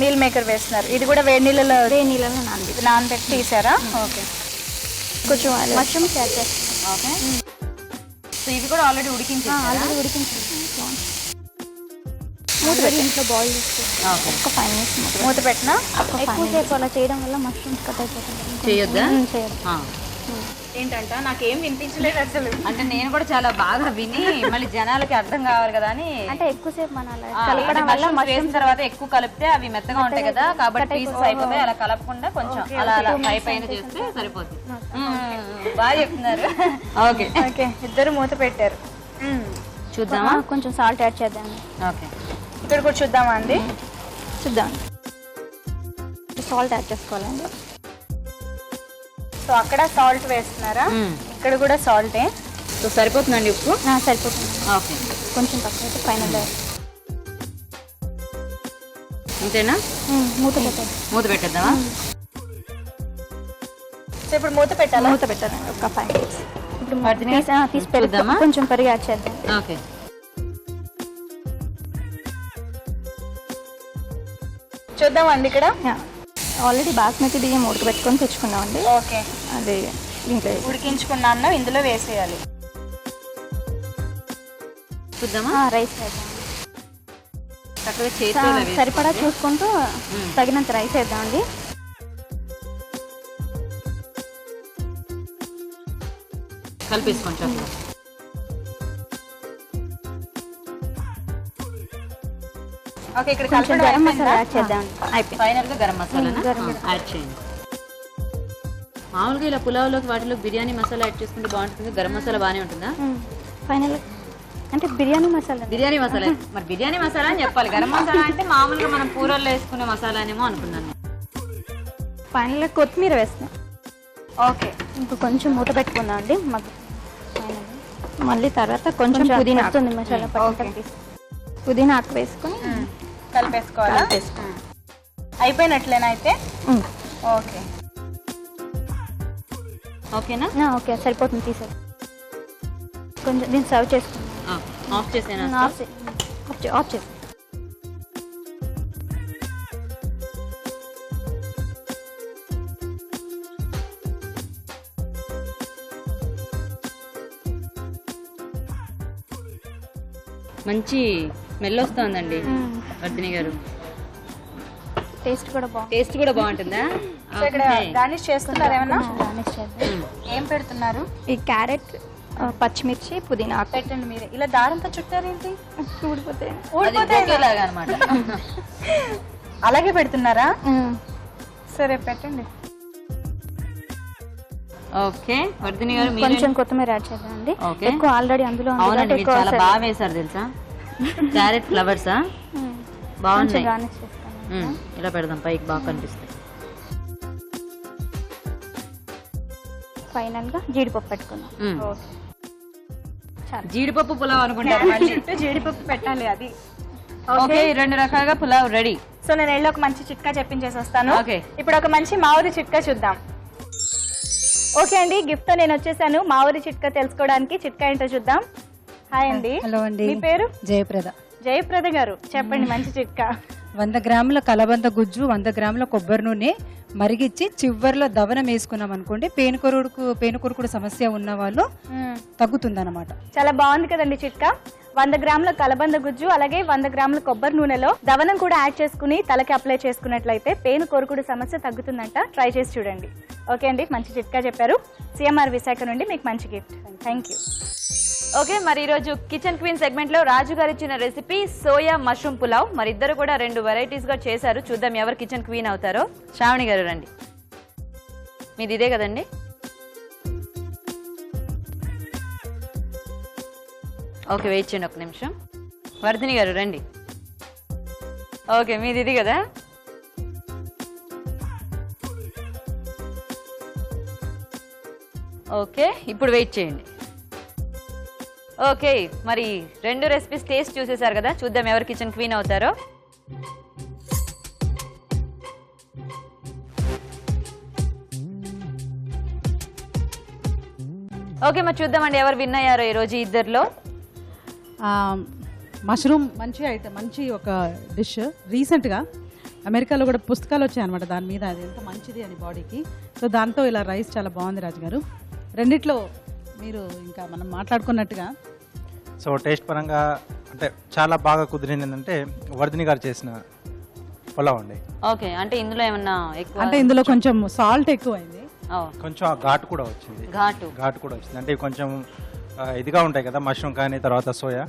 మీల్ మేకర్ వేస్తున్నారు. ఇది కూడా వేడి నీళ్ళలో నానబెట్టి తీసారా? ఓకే. కొంచెం మష్రూమ్స్ యాడ్ చేస్తాం. ఓకే. సో ఇవి కూడా ఆల్రెడీ ఉడికించేసారా? ఆల్రెడీ ఉడికించాం. మూత పెట్టి ఇంట్లో బాయిల్ చేస్తాం. ఓకే. ఒక 5 minutes మూత పెట్టినా ఎక్కువసేపు అలా చేయడం వల్ల మష్రూమ్స్ కట్ అయిపోతుంది. చేయొద్దా? చేయొద్దు. ఏంటంట నాకేం వినిపించలేదు అసలు. అంటే నేను కూడా చాలా బాగా విని మళ్ళీ జనాలకి అర్థం కావాలి కదా అని. అంటే ఎక్కువసేపు మన కలపడం వల్ల వేసిన తర్వాత ఎక్కువ కలిపితే అవి మెత్తగా ఉంటాయి కదా, కాబట్టి పీసెస్ అయిపోతాయి. అలా కలపకుండా కొంచెం అలా పై పైన చేస్తే సరిపోతుంది. బాగా చెప్తున్నారు. ఓకే. ఓకే. ఇద్దరు మూత పెట్టారు. చూద్దామా? కొంచెం సాల్ట్ యాడ్ చేద్దాం. ఓకే. ఇక్కడ కూడా చూద్దామా అండి? చూద్దాం. సాల్ట్ యాడ్ చేసుకోవాలండి. సో అక్కడ సాల్ట్ వేస్తున్నారా? ఇక్కడ కూడా సాల్టే. సో సరిపోతుందండి ఉప్పు? సరిపోతుంది. ఓకే. కొంచెం తక్కువ అయితే ఫైనల్. అంతేనా? మూత పెట్టేద్దామా? సో ఇప్పుడు మూత పెట్టాలా? మూత పెట్టాలి ఒక 5 minutes. ఇప్పుడు తీసి పెడదామా? కొంచెం పెరుగు యాడ్ చేద్దాం. ఓకే. చూద్దామండి. ఇక్కడ ఆల్రెడీ బాస్మతి బియ్యం ఉడకబెట్టుకొని తెచ్చుకున్నామండి. ఓకే. అదే దీంట్లో ఉడికించుకున్నాను, ఇందులో వేసేయాలి. చూద్దామా? రైస్ వేద్దాం. చక్కగా చేతితో సరిపడా చూసుకుంటూ తగినంత రైస్ వేద్దామండి. కలిపేసుకోండి చక్కగా. ఓకే. ఇక్కడ కొంచెం గరం మసాలా యాడ్ చేద్దాం. ఫైనల్ గా గరం మసాలా యాడ్ చేయండి. మామూలుగా ఇలా పులావ్లోకి వాటిలో బిర్యానీ మసాలా యాడ్ చేసుకుంటే బాగుంటుంది, గరం మసాలా బాగానే ఉంటుందా? ఫైనల్ అంటే బిర్యానీ మసాలా. బిర్యానీ మసాలా మరి బిర్యానీ మసాలా అని చెప్పాలి, గరం మసాలా అంటే మామూలుగా మనం కూరల్లో వేసుకునే మసాలా అనేమో అనుకున్నాను. ఫైనల్గా కొత్తిమీర వేస్తాం. ఓకే, ఇంకా కొంచెం మూత పెట్టుకుందాం అండి. మళ్ళీ తర్వాత కొంచెం పుదీనా వస్తుంది మసాలా పట్టుకుంటే పుదీనా ఆకు వేసుకొని కలిపేసుకోవాలా? అయిపోయినట్లేనా అయితే? ఓకే ఓకేనా? ఓకే, సరిపోతుంది. తీసేది కొంచెం దీన్ని సర్వ్ చేసుకుందాం. ఆఫ్ చేసేనా? ఆఫ్ చేసి మంచి స్మెల్ వస్తుందండి వర్ధిని గారు. టేస్ట్ కూడా బాగుంది. టేస్ట్ కూడా బాగుంటుందా? సో ఇక్కడ గార్నిష్ చేస్తున్నారు ఏమన్నా? గార్నిష్ చేద్దాం. ఏం పెడుతున్నారు? ఈ క్యారెట్, పచ్చిమిర్చి, పుదీనా ఆకు పెట్టండి మీరే. ఇలా దారంతో చుట్టారేంటి? ఊడిపోతాయి. ఊడిపోతాయి అన్నమాట. అలాగే పెడుతున్నారా? సరే పెట్టండి. ఓకే వర్ధిని గారు కొంచెం కొత్తిమీర యాడ్ చేద్దామండి. ఎక్కువ ఆల్రెడీ అందులో అవునండి, మీరు చాలా బాగా వేశారు తెలుసా. క్యారెట్ ఫ్లవర్సా బాగున్నాయి. గార్నిష్ చేస్తాను. ఇలా పెడదాం, పైకి బాగా కనిపిస్తాయి. ఫైనల్ గా జీడిపప్పు పెట్టుకుందాం. జీడిపప్పు పులావ్ అనుకుంటారు. జీడిపప్పు పెట్టాలి అది. ఓకే, 2 రకాలుగా పులావ్ రెడీ. సో నేను వెళ్ళి ఒక మంచి చిట్కా చెప్పించేసి వస్తాను. ఓకే. ఇప్పుడు ఒక మంచి మా ఊరి చిట్కా చూద్దాం. ఓకే అండి, గిఫ్ట్ తో నేను వచ్చేసాను. మా ఊరి చిట్కా తెలుసుకోవడానికి. చిట్కా ఏంటో చూద్దాం. హాయ్ అండి. హలో అండి. మీ పేరు? జయప్రద. జయప్రద గారు, చెప్పండి మంచి చిట్కా. 100 గ్రాముల కలబంద గుజ్జు, 100 గ్రాముల కొబ్బరి నూనె మరిగిచ్చి చివర్లో దవనం వేసుకున్నాం అనుకోండి, పేనుకొరుకుడు సమస్య ఉన్న వాళ్ళు తగ్గుతుందన్నమాట. చాలా బాగుంది కదండి చిట్కా. 100 గ్రాముల కలబంద గుజ్జు అలాగే 100 గ్రాముల కొబ్బరి నూనెలో దవనం కూడా యాడ్ చేసుకుని తలకి అప్లై చేసుకున్నట్లయితే పేను కొరుకుడు సమస్య తగ్గుతుందంట. ట్రై చేసి చూడండి. ఓకే అండి, మంచి చిట్కా చెప్పారు. సిఎంఆర్ విశాఖ నుండి మీకు మంచి గిఫ్ట్. Thank you. ఓకే, మరి ఈరోజు కిచెన్ క్వీన్ సెగ్మెంట్ లో రాజు గారు ఇచ్చిన రెసిపీ సోయా మష్రూమ్ పులావ్. మరి ఇద్దరు కూడా 2 వెరైటీస్ గా చేశారు. చూద్దాం ఎవరు కిచెన్ క్వీన్ అవుతారో. శ్రావణి గారు రండి. మీది ఇదే కదండి? ఓకే, వెయిట్ చేయండి ఒక నిమిషం. వర్ధిని గారు రండి. ఓకే, మీది ఇది కదా? ఓకే, ఇప్పుడు వెయిట్ చేయండి. ఓకే, మరి 2 రెసిపీస్ టేస్ట్ చూసేశారు కదా. చూద్దాం ఎవరు కిచెన్ క్వీన్ అవుతారో. ఓకే, మరి చూద్దామండి ఎవరు విన్ అయ్యారో ఈరోజు ఇద్దరిలో. మష్రూమ్ మంచి ఐటమ్, మంచి ఒక డిష్. రీసెంట్గా అమెరికాలో కూడా పుస్తకాలు వచ్చాయి అనమాట దాని మీద, అది ఎంత మంచిది అని బాడీకి. సో దాంతో ఇలా రైస్ చాలా బాగుంది రాజు గారు. రెండిట్లో మీరు ఇంకా మనం మాట్లాడుకున్నట్టుగా సో టేస్ట్ పరంగా అంటే చాలా బాగా కుదిరింది ఏంటంటే వర్ధిని గారు చేసిన పులావ్ అండి. ఓకే, అంటే ఇందులో ఏమన్నా ఎక్కువ, అంటే ఇందులో కొంచెం సాల్ట్ ఎక్కువ అయింది, కొంచెం ఆ ఘాటు కూడా వచ్చింది. ఘాటు కూడా వచ్చింది. అంటే కొంచెం ఇదిగా ఉంటాయి కదా మష్రూమ్ కానీ తర్వాత సోయా,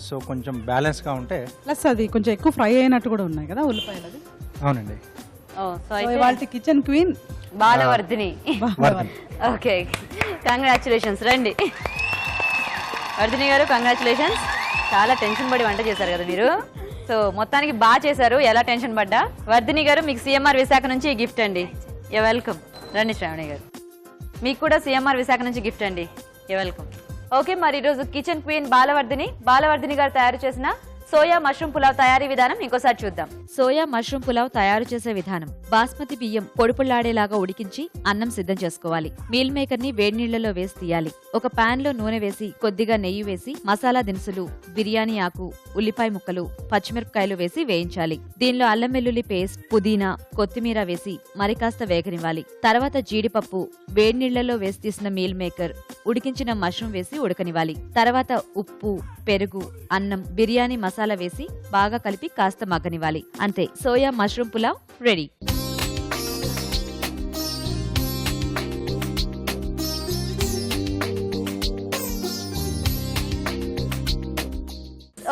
సో కొంచెం బ్యాలెన్స్గా ఉంటే ప్లస్ అది కొంచెం ఎక్కువ ఫ్రై అయినట్టు కూడా ఉన్నాయి కదా ఉల్లిపాయలు. అది అవునండి. వాళ్ళ kitchen queen Balavardhini. Okay, congratulations. రండి వర్ధిని గారు, కంగ్రాచులేషన్స్. చాలా టెన్షన్ పడి వంట చేశారు కదా మీరు. సో మొత్తానికి బాగా చేశారు, ఎలా టెన్షన్ పడ్డా. వర్ధిని గారు, మీకు సిఎంఆర్ విశాఖ నుంచి ఈ గిఫ్ట్ అండి. You welcome. రండి శ్రావణి గారు, మీకు కూడా సిఎంఆర్ విశాఖ నుంచి గిఫ్ట్ అండి. You welcome. ఓకే, మరి ఈరోజు కిచెన్ క్వీన్ బాలవర్ధిని గారు తయారు చేసిన సోయా మష్రూమ్ పులావ్ తయారీ విధానం ఇంకోసారి చూద్దాం. సోయా మష్రూమ్ పులావ్ తయారు చేసే విధానం. బాస్మతి బియ్యం పొడిపుళ్లాడేలాగా ఉడికించి అన్నం సిద్ధం చేసుకోవాలి. మీల్ మేకర్ ని వేడి నీళ్లలో వేసి తీయాలి. ఒక పాన్ లో నూనె వేసి కొద్దిగా నెయ్యి వేసి మసాలా దినుసులు, బిర్యానీ ఆకు, ఉల్లిపాయ ముక్కలు, పచ్చిమిరపకాయలు వేసి వేయించాలి. దీనిలో అల్లం వెల్లుల్లి పేస్ట్, పుదీనా, కొత్తిమీర వేసి మరి కాస్త వేగనివ్వాలి. తర్వాత జీడిపప్పు, వేడి నీళ్లలో వేసి తీసిన మీల్ మేకర్, ఉడికించిన మష్రూమ్ వేసి ఉడకనివ్వాలి. తర్వాత ఉప్పు, పెరుగు, అన్నం, బిర్యానీ మసాలా వేసి బాగా కలిపి కాస్త మగ్గనివ్వాలి. అంతే, soya mushroom pulao ready.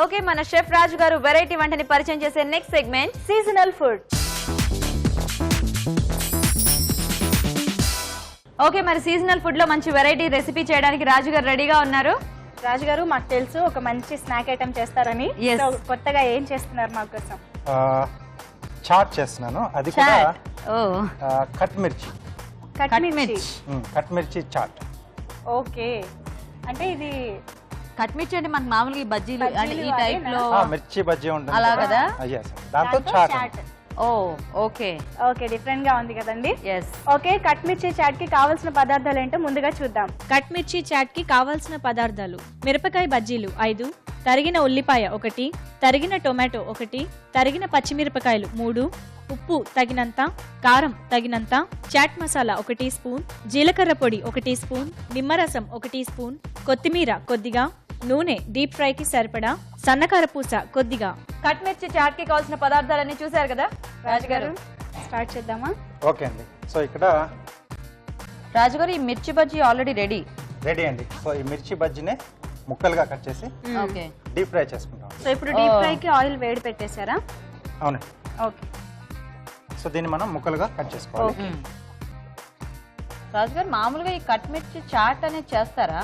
Okay, మన షెఫ్ రాజు గారు వెరైటీ వంటని పరిచయం చేసే next segment seasonal food. Okay, మరి సీజనల్ ఫుడ్ లో మంచి వెరైటీ రెసిపీ చేయడానికి రాజు గారు రెడీగా ఉన్నారు. రాజుగారు, మాకు తెలుసు ఒక మంచి స్నాక్ ఐటమ్ చేస్తారని. Yes. So, కొత్తగా ఏం చేస్తున్నారు మా కోసం? చాట్ చేస్తున్నాను, అది కూడా ఓ కట్ మిర్చి. కట్ మిర్చి. కట్ మిర్చి చాట్. ఓకే, అంటే ఇది కట్ మిర్చి అంటే మనకు మామూలుగా ఈ బజ్జీలు అంటే ఈ టైప్ లో మిర్చి బజ్జీ ఉంటుంది అలా కదా? దాంతో చాట్. ఓ ఓకే ఓకే, డిఫరెంట్ గా ఉంది కదండి. ఎస్. ఓకే, కట్ మిర్చి చాట్ కి కావాల్సిన పదార్థాలు ఏంటో ముందుగా చూద్దాం. కట్ మిర్చి చాట్ కి కావాల్సిన పదార్థాలు: మిరపకాయ బజ్జీలు 5, తరిగిన ఉల్లిపాయ 1, తరిగిన టొమాటో 1, తరిగిన పచ్చిమిరపకాయలు 3, ఉప్పు తగినంత, కారం తగినంత, చాట్ మసాలా 1 టీ స్పూన్, జీలకర్ర పొడి 1 టీ స్పూన్, నిమ్మరసం 1 టీ స్పూన్, కొత్తిమీర కొద్దిగా, నూనె డీప్ ఫ్రై కి సరిపడా, సన్నకారపూస కొద్దిగా. కట్ మిర్చి చాట్ కి కావాల్సిన పదార్థాలన్నీ చూసారు కదా రాజుగారు? స్టార్ట్ చేద్దామా? ఓకే అండి. సో ఇక్కడ రాజుగారు, ఈ మిర్చి బజ్జీ ఆల్రెడీ రెడీ అండి. సో ఈ మిర్చి బజ్జీనే ముక్కలుగా కట్ చేసి ఓకే డీప్ ఫ్రై చేసుకుంటాం. సో ఇప్పుడు డీప్ ఫ్రై కి ఆయిల్ వేడి పెట్టేశారా? అవునండి. ఓకే. సో దీన్ని మనం ముక్కలుగా కట్ చేసుకోవాలి. రాజుగారు, మామూలుగా ఈ కట్ మిర్చి చాట్ అనేది చేస్తారా?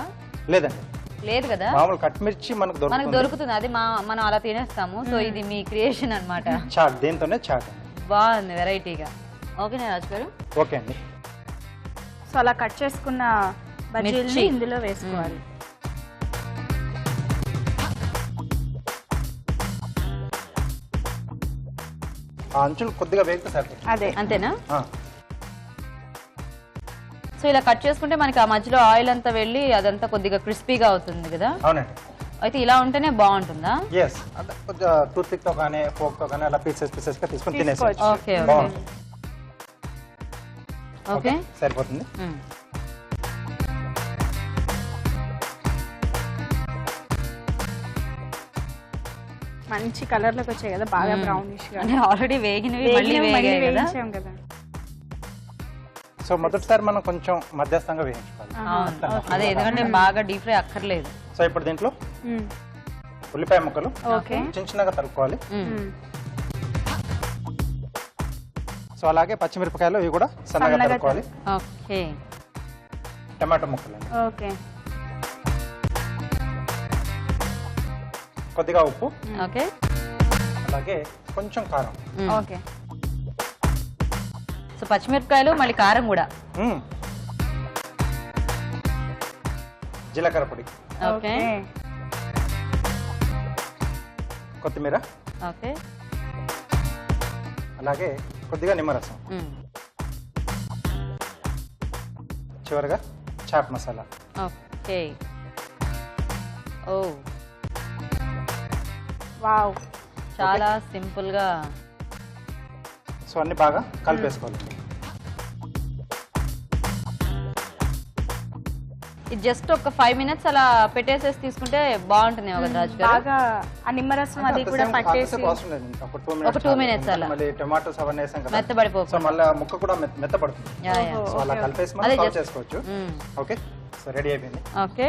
లేదండి, లేదు కదా? మామూలు కట్ మిర్చి మనకు దొరుకుతుంది, అది మనం అలా తినేస్తాము. సో ఇది మీ క్రియేషన్ అన్నమాట. చాట్, దీంతోనే చాట్. బాగుంది వెరైటీగా. ఓకేనా రాజుగారు? ఓకే అండి. సో అలా కట్ చేసుకున్న బజ్జీల్ని మిర్చి ఇందులో వేసుకోవాలి. ఆ అంచులు కొద్దిగా వేగితే సరిపోతుంది. అదే, అంతేనా? ఆ. సో ఇలా కట్ చేసుకుంటే మనకి ఆ మధ్యలో ఆయిల్ అంతా వెళ్ళి అదంతా కొద్దిగా క్రిస్పీగా అవుతుంది కదా? అవునండి. అయితే ఇలా ఉంటేనే బాగుంటుందా? ఎస్, కొంచెం టూత్ పిక్ తో కానీ ఫోక్ తో కానీ అలా పీసెస్ గా తీసుకొని తినేసుకోవచ్చు. ఓకే బాగుంటుంది. ఓకే, సరిపోతుంది. మంచి కలర్ లోకి వచ్చాయి కదా, బాగా బ్రౌనిష్ గా. అంటే ఆల్రెడీ వేగినవి మళ్ళీ వేగాయి కదా? వేయించాం కదా. సో మొదటిసారి మనం కొంచెం మధ్యస్థంగా వేయించుకోవాలి. అదే, ఎందుకంటే బాగా డీప్ ఫ్రై అక్కర్లేదు. సో ఇప్పుడు దీంట్లో ఉల్లిపాయ ముక్కలు చిన్న చిన్నగా తరుక్కోవాలి. సో అలాగే పచ్చిమిరపకాయలు ఇవి కూడా సన్నగా తరుక్కోవాలి. ఓకే. టమాటో ముక్కలు, ఓకే, కొద్దిగా ఉప్పు, ఓకే, అలాగే కొంచెం కారం. ఓకే. సో పచ్చిమిరపకాయలు మళ్ళీ కారం కూడా. జీలకర్ర పొడి, ఓకే, కొత్తిమీర, ఓకే, అలాగే కొద్దిగా నిమ్మరసం, చివరిగా చాట్ మసాలా. ఓకే. ఓ వావ్, చాలా సింపుల్ గా. సో అన్ని బాగా కలిపేసుకోవాలి. ఇది జస్ట్ ఒక 5 minutes అలా పెట్టేసేసి తీసుకుంటే బాగుంటుంది కదా రాజు గారు? బాగా ఆ నిమ్మరసం అది కూడా పట్టేసి ఒక 2 minutes అలా మళ్ళీ టమాటోస్ అవన్నీ వేసాం కదా, మెత్తబడిపోతుంది. సో మళ్ళీ ముక్క కూడా మెత్తపడుతుంది. సో అలా కలిపేసి మనం సర్వ్ చేసుకోవచ్చు. ఓకే, సో రెడీ అయిపోయింది. ఓకే.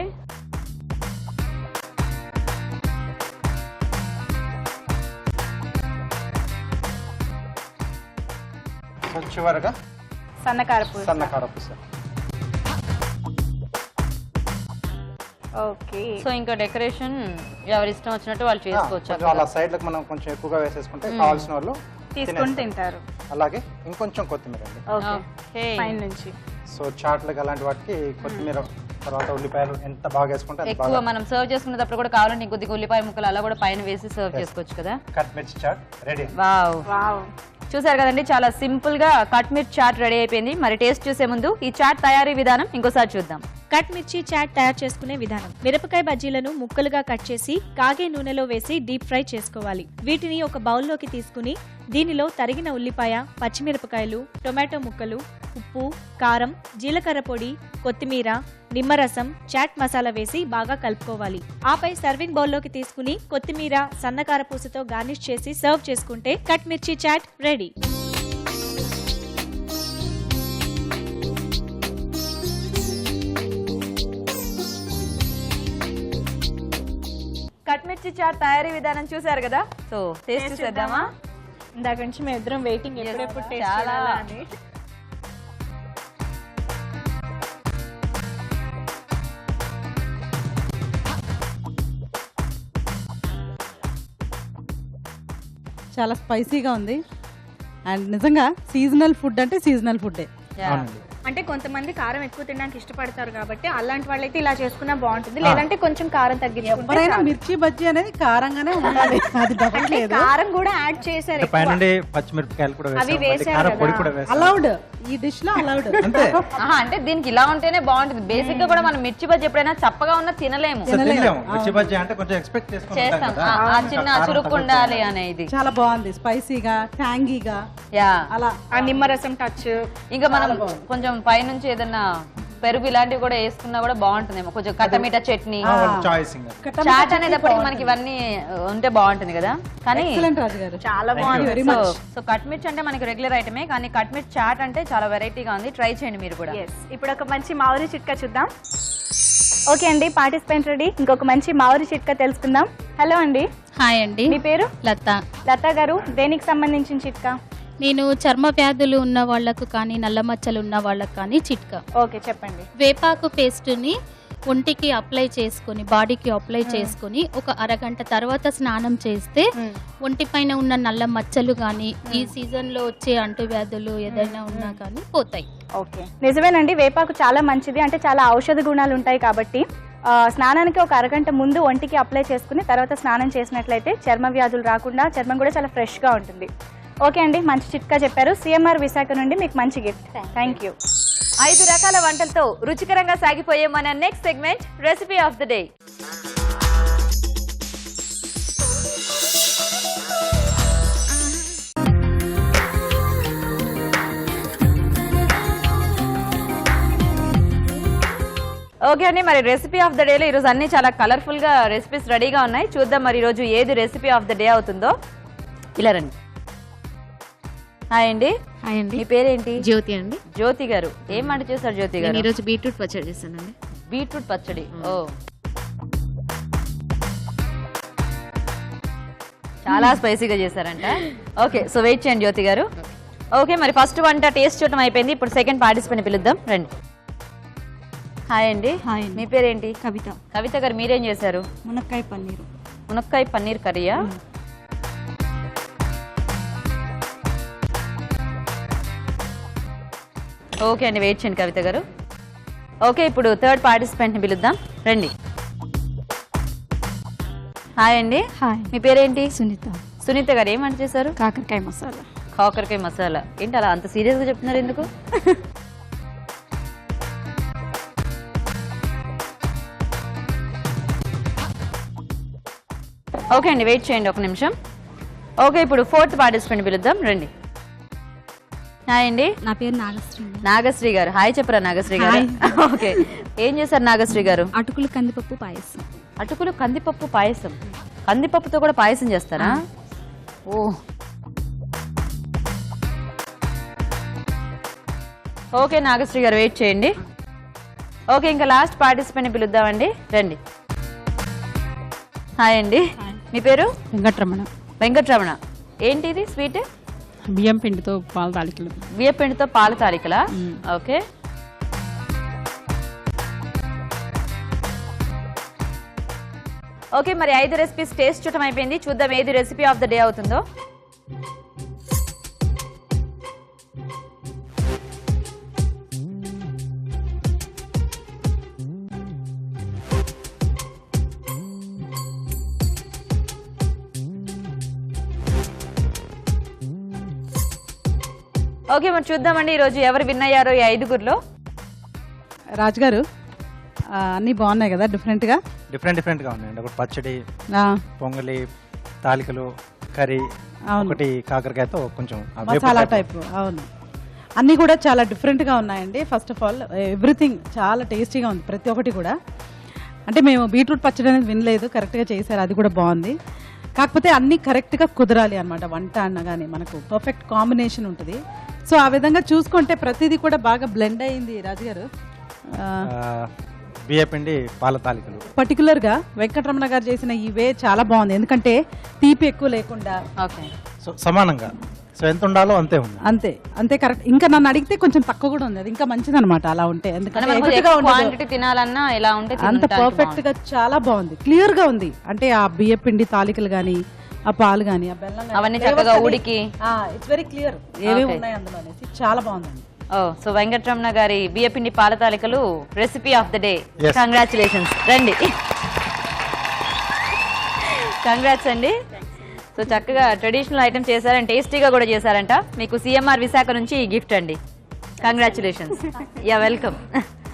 సో చివరగా సన్నకారపూస. ఓకే. సో ఇంకా డెకరేషన్ ఎవరి ఇష్టం వచ్చినట్టు వాళ్ళు చేసుకోవచ్చు. అలా సైడ్ లకు మనం కొంచెం ఎక్కువగా వేసేసుకుంటే కావాల్సిన వాళ్ళు తీసుకొని తింటారు. అలాగే ఇంకొంచెం కొత్తిమీర అండి. ఓకే, పైన నుంచి. సో చాట్లకు అలాంటి వాటికి కొత్తిమీర తర్వాత ఉల్లిపాయలు ఎంత బాగా వేసుకుంటే ఎక్కువ మనం సర్వ్ చేసుకునేటప్పుడు కూడా కావాలంటే కొద్దిగా ఉల్లిపాయ ముక్కలు అలా కూడా పైన వేసి సర్వ్ చేసుకోవచ్చు కదా? కట్ మిర్చి చాట్ రెడీ. వావ్, చూసారు కదండి, చాలా సింపుల్ గా కట్ మిర్చి చాట్ రెడీ అయిపోయింది. మరి టేస్ట్ చూసే ముందు ఈ చాట్ తయారీ విధానం ఇంకోసారి చూద్దాం. కట్ మిర్చి చాట్ తయారు చేసుకునే విధానం: మిరపకాయ బజ్జీలను ముక్కలుగా కట్ చేసి కాగే నూనెలో వేసి డీప్ ఫ్రై చేసుకోవాలి. వీటిని ఒక బౌల్లోకి తీసుకుని దీనిలో తరిగిన ఉల్లిపాయ, పచ్చిమిరపకాయలు, టొమాటో ముక్కలు, ఉప్పు, కారం, జీలకర్ర పొడి, కొత్తిమీర, నిమ్మరసం, చాట్ మసాలా వేసి బాగా కలుపుకోవాలి. ఆపై సర్వింగ్ బౌల్లోకి తీసుకుని కొత్తిమీర, సన్నకారపూసతో గార్నిష్ చేసి సర్వ్ చేసుకుంటే కట్ మిర్చి చాట్ రెడీ. కట్ మిర్చి చాట్ తయారీ విధానం చూసారు కదా? సో టేస్ట్ చూసేద్దామా? ఇందాక నుంచి మేము ఇద్దరం వెయిటింగ్ ఎప్పుడెప్పుడు టేస్ట్ చాలా చేయాలా అని. చాలా స్పైసీగా ఉంది. అండ్ నిజంగా సీజనల్ ఫుడ్ అంటే సీజనల్ ఫుడ్డే. అవునండి. అంటే కొంతమంది కారం ఎక్కువ తినడానికి ఇష్టపడతారు కాబట్టి అలాంటి వాళ్ళైతే ఇలా చేసుకున్నా బాగుంటుంది. లేదంటే కొంచెం కారం తగ్గించుకుంటే ఎవరైనా చాలు. మిర్చి బజ్జీ అనేది కారంగానే ఉండాలి. అది డబల్ అంటే లేదు. కారం కూడా యాడ్ చేశారు అంటే పైనుండి పచ్చిమిరపకాయలు కూడా అవి వేసాం, మళ్ళీ వేశారు కారం పొడి కదా. కూడా వేసాం. అలౌడ్, ఈ డిష్ లో అలౌడ్. అంతే. అంటే దీనికి ఇలా ఉంటేనే బాగుంటుంది. బేసిక్ గా కూడా మనం మిర్చి బజ్జీ ఎప్పుడైనా చప్పగా ఉన్నా తినలేము. అసలు తినలేము. మిర్చి బజ్జీ అంటే కొంచెం ఎక్స్పెక్ట్ చేసుకుంటాం చేస్తాం కదా. ఆ చిన్న చురుకు ఉండాలి అనేది. చాలా బాగుంది, స్పైసీగా, ట్యాంగీగా. యా అలా ఆ నిమ్మరసం టచ్. ఇంకా మనం కొంచెం పైనుంచి ఏదన్నా పెరుగు ఇలాంటివి కూడా వేసుకున్నా కూడా బాగుంటుందేమో. కొంచెం కట్టమిట చట్నీ, చాయిస్ చాట్ అనేటప్పటికి మనకి ఇవన్నీ ఉంటే బాగుంటుంది కదా. కానీ ఎక్సలెంట్ రాజు గారు, చాలా బాగుంది. సో కట్ మిర్చి అంటే మనకి రెగ్యులర్ ఐటమే, కానీ కట్ మిర్చి చాట్ అంటే చాలా వెరైటీగా ఉంది. ట్రై చేయండి మీరు కూడా. ఇప్పుడు ఒక మంచి మామిడి చిట్కా చూద్దాం. ఓకే అండి, పార్టిసిపెంట్ రెడీ. ఇంకొక మంచి మామిడి చిట్కా తెలుసుకుందాం. హలో అండి. హాయ్ అండి. మీ పేరు? లత. లతా గారు, దేనికి సంబంధించిన చిట్కా? నేను చర్మ వ్యాధులు ఉన్న వాళ్ళకు కానీ నల్ల మచ్చలు ఉన్న వాళ్ళకు కానీ చిట్కా. ఓకే చెప్పండి. వేపాకు పేస్టుని ఒంటికి అప్లై చేసుకొని, బాడీకి అప్లై చేసుకొని ఒక అరగంట తర్వాత స్నానం చేస్తే ఒంటిపైన ఉన్న నల్ల మచ్చలు కానీ ఈ సీజన్లో వచ్చే అంటువ్యాధులు ఏదైనా ఉన్నా కానీ పోతాయి. ఓకే, నిజమేనండి. వేపాకు చాలా మంచిది, అంటే చాలా ఔషధ గుణాలు ఉంటాయి కాబట్టి స్నానానికి ఒక అరగంట ముందు ఒంటికి అప్లై చేసుకుని తర్వాత స్నానం చేసినట్లయితే చర్మ వ్యాధులు రాకుండా చర్మం కూడా చాలా ఫ్రెష్గా ఉంటుంది. ఓకే అండి, మంచి చిట్కా చెప్పారు. సిఎంఆర్ విశాఖ నుండి మీకు మంచి గిఫ్ట్. Thank you. 5 రకాల వంటలతో రుచికరంగా సాగిపోయే మన next segment recipe of the day. Okay అండి, మరి రెసిపీ ఆఫ్ ద డేలో ఈరోజు అన్ని చాలా కలర్ఫుల్ గా రెసిపీస్ రెడీగా ఉన్నాయి. చూద్దాం మరి ఈరోజు ఏది రెసిపీ ఆఫ్ ద డే అవుతుందో. ఇలా రండి. హాయ్ అండి. హాయ్ అండి. మీ పేరేంటి? జ్యోతి అండి. జ్యోతి గారు, ఏం వంట చేశారు జ్యోతి గారు? ఈరోజు బీట్రూట్ పచ్చడి చేశానండి. బీట్రూట్ పచ్చడి. ఓ, చాలా స్పైసీగా చేశారంట. ఓకే, సో వెయిట్ చేయండి జ్యోతి గారు. ఓకే, మరి ఫస్ట్ వంట టేస్ట్ చూడటం అయిపోయింది. ఇప్పుడు సెకండ్ పార్టిసిపెంట్ పిలుద్దాం, రండి. హాయ్ అండి. హాయ్. మీ పేరేంటి? కవిత. కవిత గారు, మీరేం చేశారు? మునక్కాయ పన్నీరు. మునక్కాయ పన్నీర్ కర్రీయా? ఓకే అండి, వెయిట్ చేయండి కవిత గారు. ఓకే, ఇప్పుడు థర్డ్ పార్టిసిపెంట్ని పిలుద్దాం, రండి. హాయ్ అండి. హాయ్. మీ పేరేంటి? సునీత. సునీత గారు, ఏం వంట చేశారు? కాకరకాయ మసాలా. కాకరకాయ మసాలా. ఏంటి అలా అంత సీరియస్గా చెప్తున్నారు ఎందుకు? ఓకే అండి, వెయిట్ చేయండి ఒక నిమిషం. ఓకే, ఇప్పుడు ఫోర్త్ పార్టిసిపెంట్ పిలుద్దాం, రండి. హాయ్ అండి. నా పేరు నాగశ్రీ. నాగశ్రీ గారు, హాయ్ చెప్పరా నాగశ్రీ గారు. ఓకే, ఏం చేశారు నాగశ్రీ గారు? అటుకులు కందిపప్పు పాయసం. అటుకులు కందిపప్పు పాయసం. కందిపప్పుతో కూడా పాయసం చేస్తారా? ఓ, ఓకే నాగశ్రీ గారు, వెయిట్ చేయండి. ఓకే, ఇంకా లాస్ట్ పార్టిసిపెంట్ పిలుద్దామండి, రండి. హాయ్ అండి. మీ పేరు? వెంకటరమణ. వెంకటరమణ, ఏంటి ఇది స్వీట్? బియ్యం పిండితో పాల తాలికలు. బియ్యం పిండితో పాల తాలికలా? ఓకే. ఓకే, మరి 5 రెసిపీస్ టేస్ట్ చూడటం అయిపోయింది. చూద్దాం ఏది రెసిపీ ఆఫ్ ద డే అవుతుందో. ఓకే, మరి చూద్దామండి ఈరోజు ఎవరు విన్ అయ్యారో ఈ 5గురిలో. రాజుగారు, అన్నీ బాగున్నాయి కదా, డిఫరెంట్గా? డిఫరెంట్గా ఉన్నాయండి. ఒకటి పచ్చడి, పొంగలి, తాలికలు, కర్రీ, ఒకటి కాకరకాయతో కొంచెం మసాలా టైప్. అవును, అన్నీ కూడా చాలా డిఫరెంట్గా ఉన్నాయండి. ఫస్ట్ ఆఫ్ ఆల్ ఎవ్రీథింగ్ చాలా టేస్టీగా ఉంది ప్రతి ఒక్కటి కూడా. అంటే మేము బీట్రూట్ పచ్చడి అనేది వినలేదు, కరెక్ట్గా చేశారు, అది కూడా బాగుంది. కాకపోతే అన్నీ కరెక్ట్గా కుదరాలి అనమాట. వంట అన్నగానే మనకు పర్ఫెక్ట్ కాంబినేషన్ ఉంటుంది. సో ఆ విధంగా చూసుకుంటే ప్రతిదీ కూడా బాగా బ్లెండ్ అయింది. రాజుగారు, బియ్యపిండి పాల తాలికలు పర్టికులర్గా వెంకటరమణ గారు చేసిన ఇవే చాలా బాగుంది. ఎందుకంటే తీపి ఎక్కువ లేకుండా సో సమానంగా, సో ఎంత ఉండాలో అంతే ఉంది. అంతే అంతే కరెక్ట్. ఇంకా నన్ను అడిగితే కొంచెం తక్కువ కూడా ఉంది, అది ఇంకా మంచిది అనమాట అలా ఉంటే. ఎందుకంటే తినాలన్నా ఇలా ఉంటే అంత పర్ఫెక్ట్ గా చాలా బాగుంది, క్లియర్ గా ఉంది. అంటే ఆ బియ్య పిండి తాలికలు కానీ, ఆ ఆ పాలు కానీ ఆ బెల్లం అవన్నీ చక్కగా ఉడికి ఇట్స్ వెరీ క్లియర్ ఏమేమి ఉన్నాయి అందులో అనేసి చాలా బాగుందండి. సో వెంకటరమణ గారి బియ్యపిండి పాల తాలికలు recipe of the day. Yes. Congratulations. రండి. కంగ్రాట్స్ అండి. సో చక్కగా ట్రెడిషనల్ ఐటమ్ చేశారంట, టేస్టీగా కూడా చేశారంట. మీకు సిఎంఆర్ విశాఖ నుంచి గిఫ్ట్ అండి. కంగ్రాచులేషన్స్. Yeah welcome.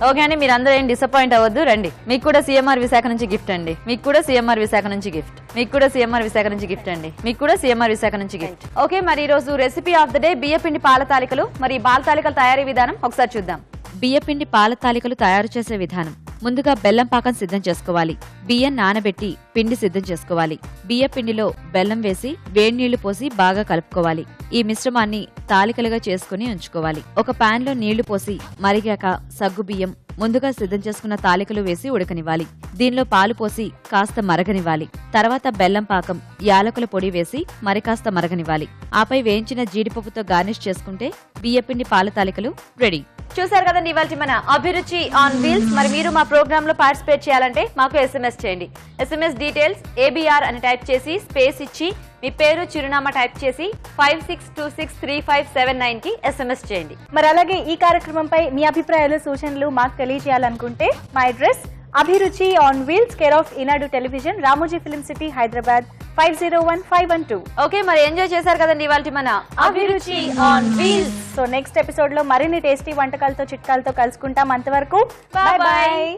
ఓకే అండి, మీరు అందరూ ఏం డిసప్పాయింట్ అవ్వద్దు. రండి, మీకు కూడా సిఎంఆర్ విశాఖ నుంచి గిఫ్ట్ అండి. మీకు కూడా సిఎంఆర్ విశాఖ నుంచి గిఫ్ట్. మీకు కూడా సిఎంఆర్ విశాఖ నుంచి గిఫ్ట్ అండి. మీకు కూడా సిఎంఆర్ విశాఖ నుంచి గిఫ్ట్. ఓకే, మరి ఈ రోజు రెసిపీ ఆఫ్ ద డే బియ్యపిండి పాల తాలికలు. మరి ఈ పాల తాలికల తయారీ విధానం ఒకసారి చూద్దాం. బియ్యపిండి పాల తాలికలు తయారు చేసే విధానం. ముందుగా బెల్లం పాకం సిద్ధం చేసుకోవాలి. బియ్యం నానబెట్టి పిండి సిద్ధం చేసుకోవాలి. బియ్య పిండిలో బెల్లం వేసి వేడి నీళ్లు పోసి బాగా కలుపుకోవాలి. ఈ మిశ్రమాన్ని తాలికలుగా చేసుకుని ఉంచుకోవాలి. ఒక పాన్ లో నీళ్లు పోసి మరిగాక సగ్గు బియ్యం ముందుగా సిద్ధం చేసుకున్న తాలికలు వేసి ఉడకనివ్వాలి. దీనిలో పాలు పోసి కాస్త మరగనివ్వాలి. తర్వాత బెల్లం పాకం, యాలకుల పొడి వేసి మరి కాస్త మరగనివ్వాలి. ఆపై వేయించిన జీడిపప్పుతో గార్నిష్ చేసుకుంటే బియ్యపిండి పాల తాలికలు రెడీ. చూసారు కదండి ఇవాళ మన అభిరుచి ఆన్ వీల్స్. మరి మీరు మా ప్రోగ్రామ్ లో పార్టిసిపేట్ చేయాలంటే మాకు SMS చేయండి. SMS డీటెయిల్స్ ABR అని టైప్ చేసి స్పేస్ ఇచ్చి మీ పేరు చిరునామా టైప్ చేసి 56263579 కి SMS చేయండి. మరి అలాగే ఈ కార్యక్రమంపై మీ అభిప్రాయాలు సూచనలు మాకు తెలియజేయాలనుకుంటే మా అడ్రస్ అభిరుచి on wheels, care of Eenadu television, Ramoji film city, Hyderabad 501512. Okay, మరి ఎంజాయ్ చేశారు కదండి ఇవాళ మన అభిరుచి on wheels. So next episode లో మరిన్ని టేస్టీ వంటకాలతో చిట్కాలతో కలుసుకుంటాం. అంతవరకు బాయ్ బాయ్.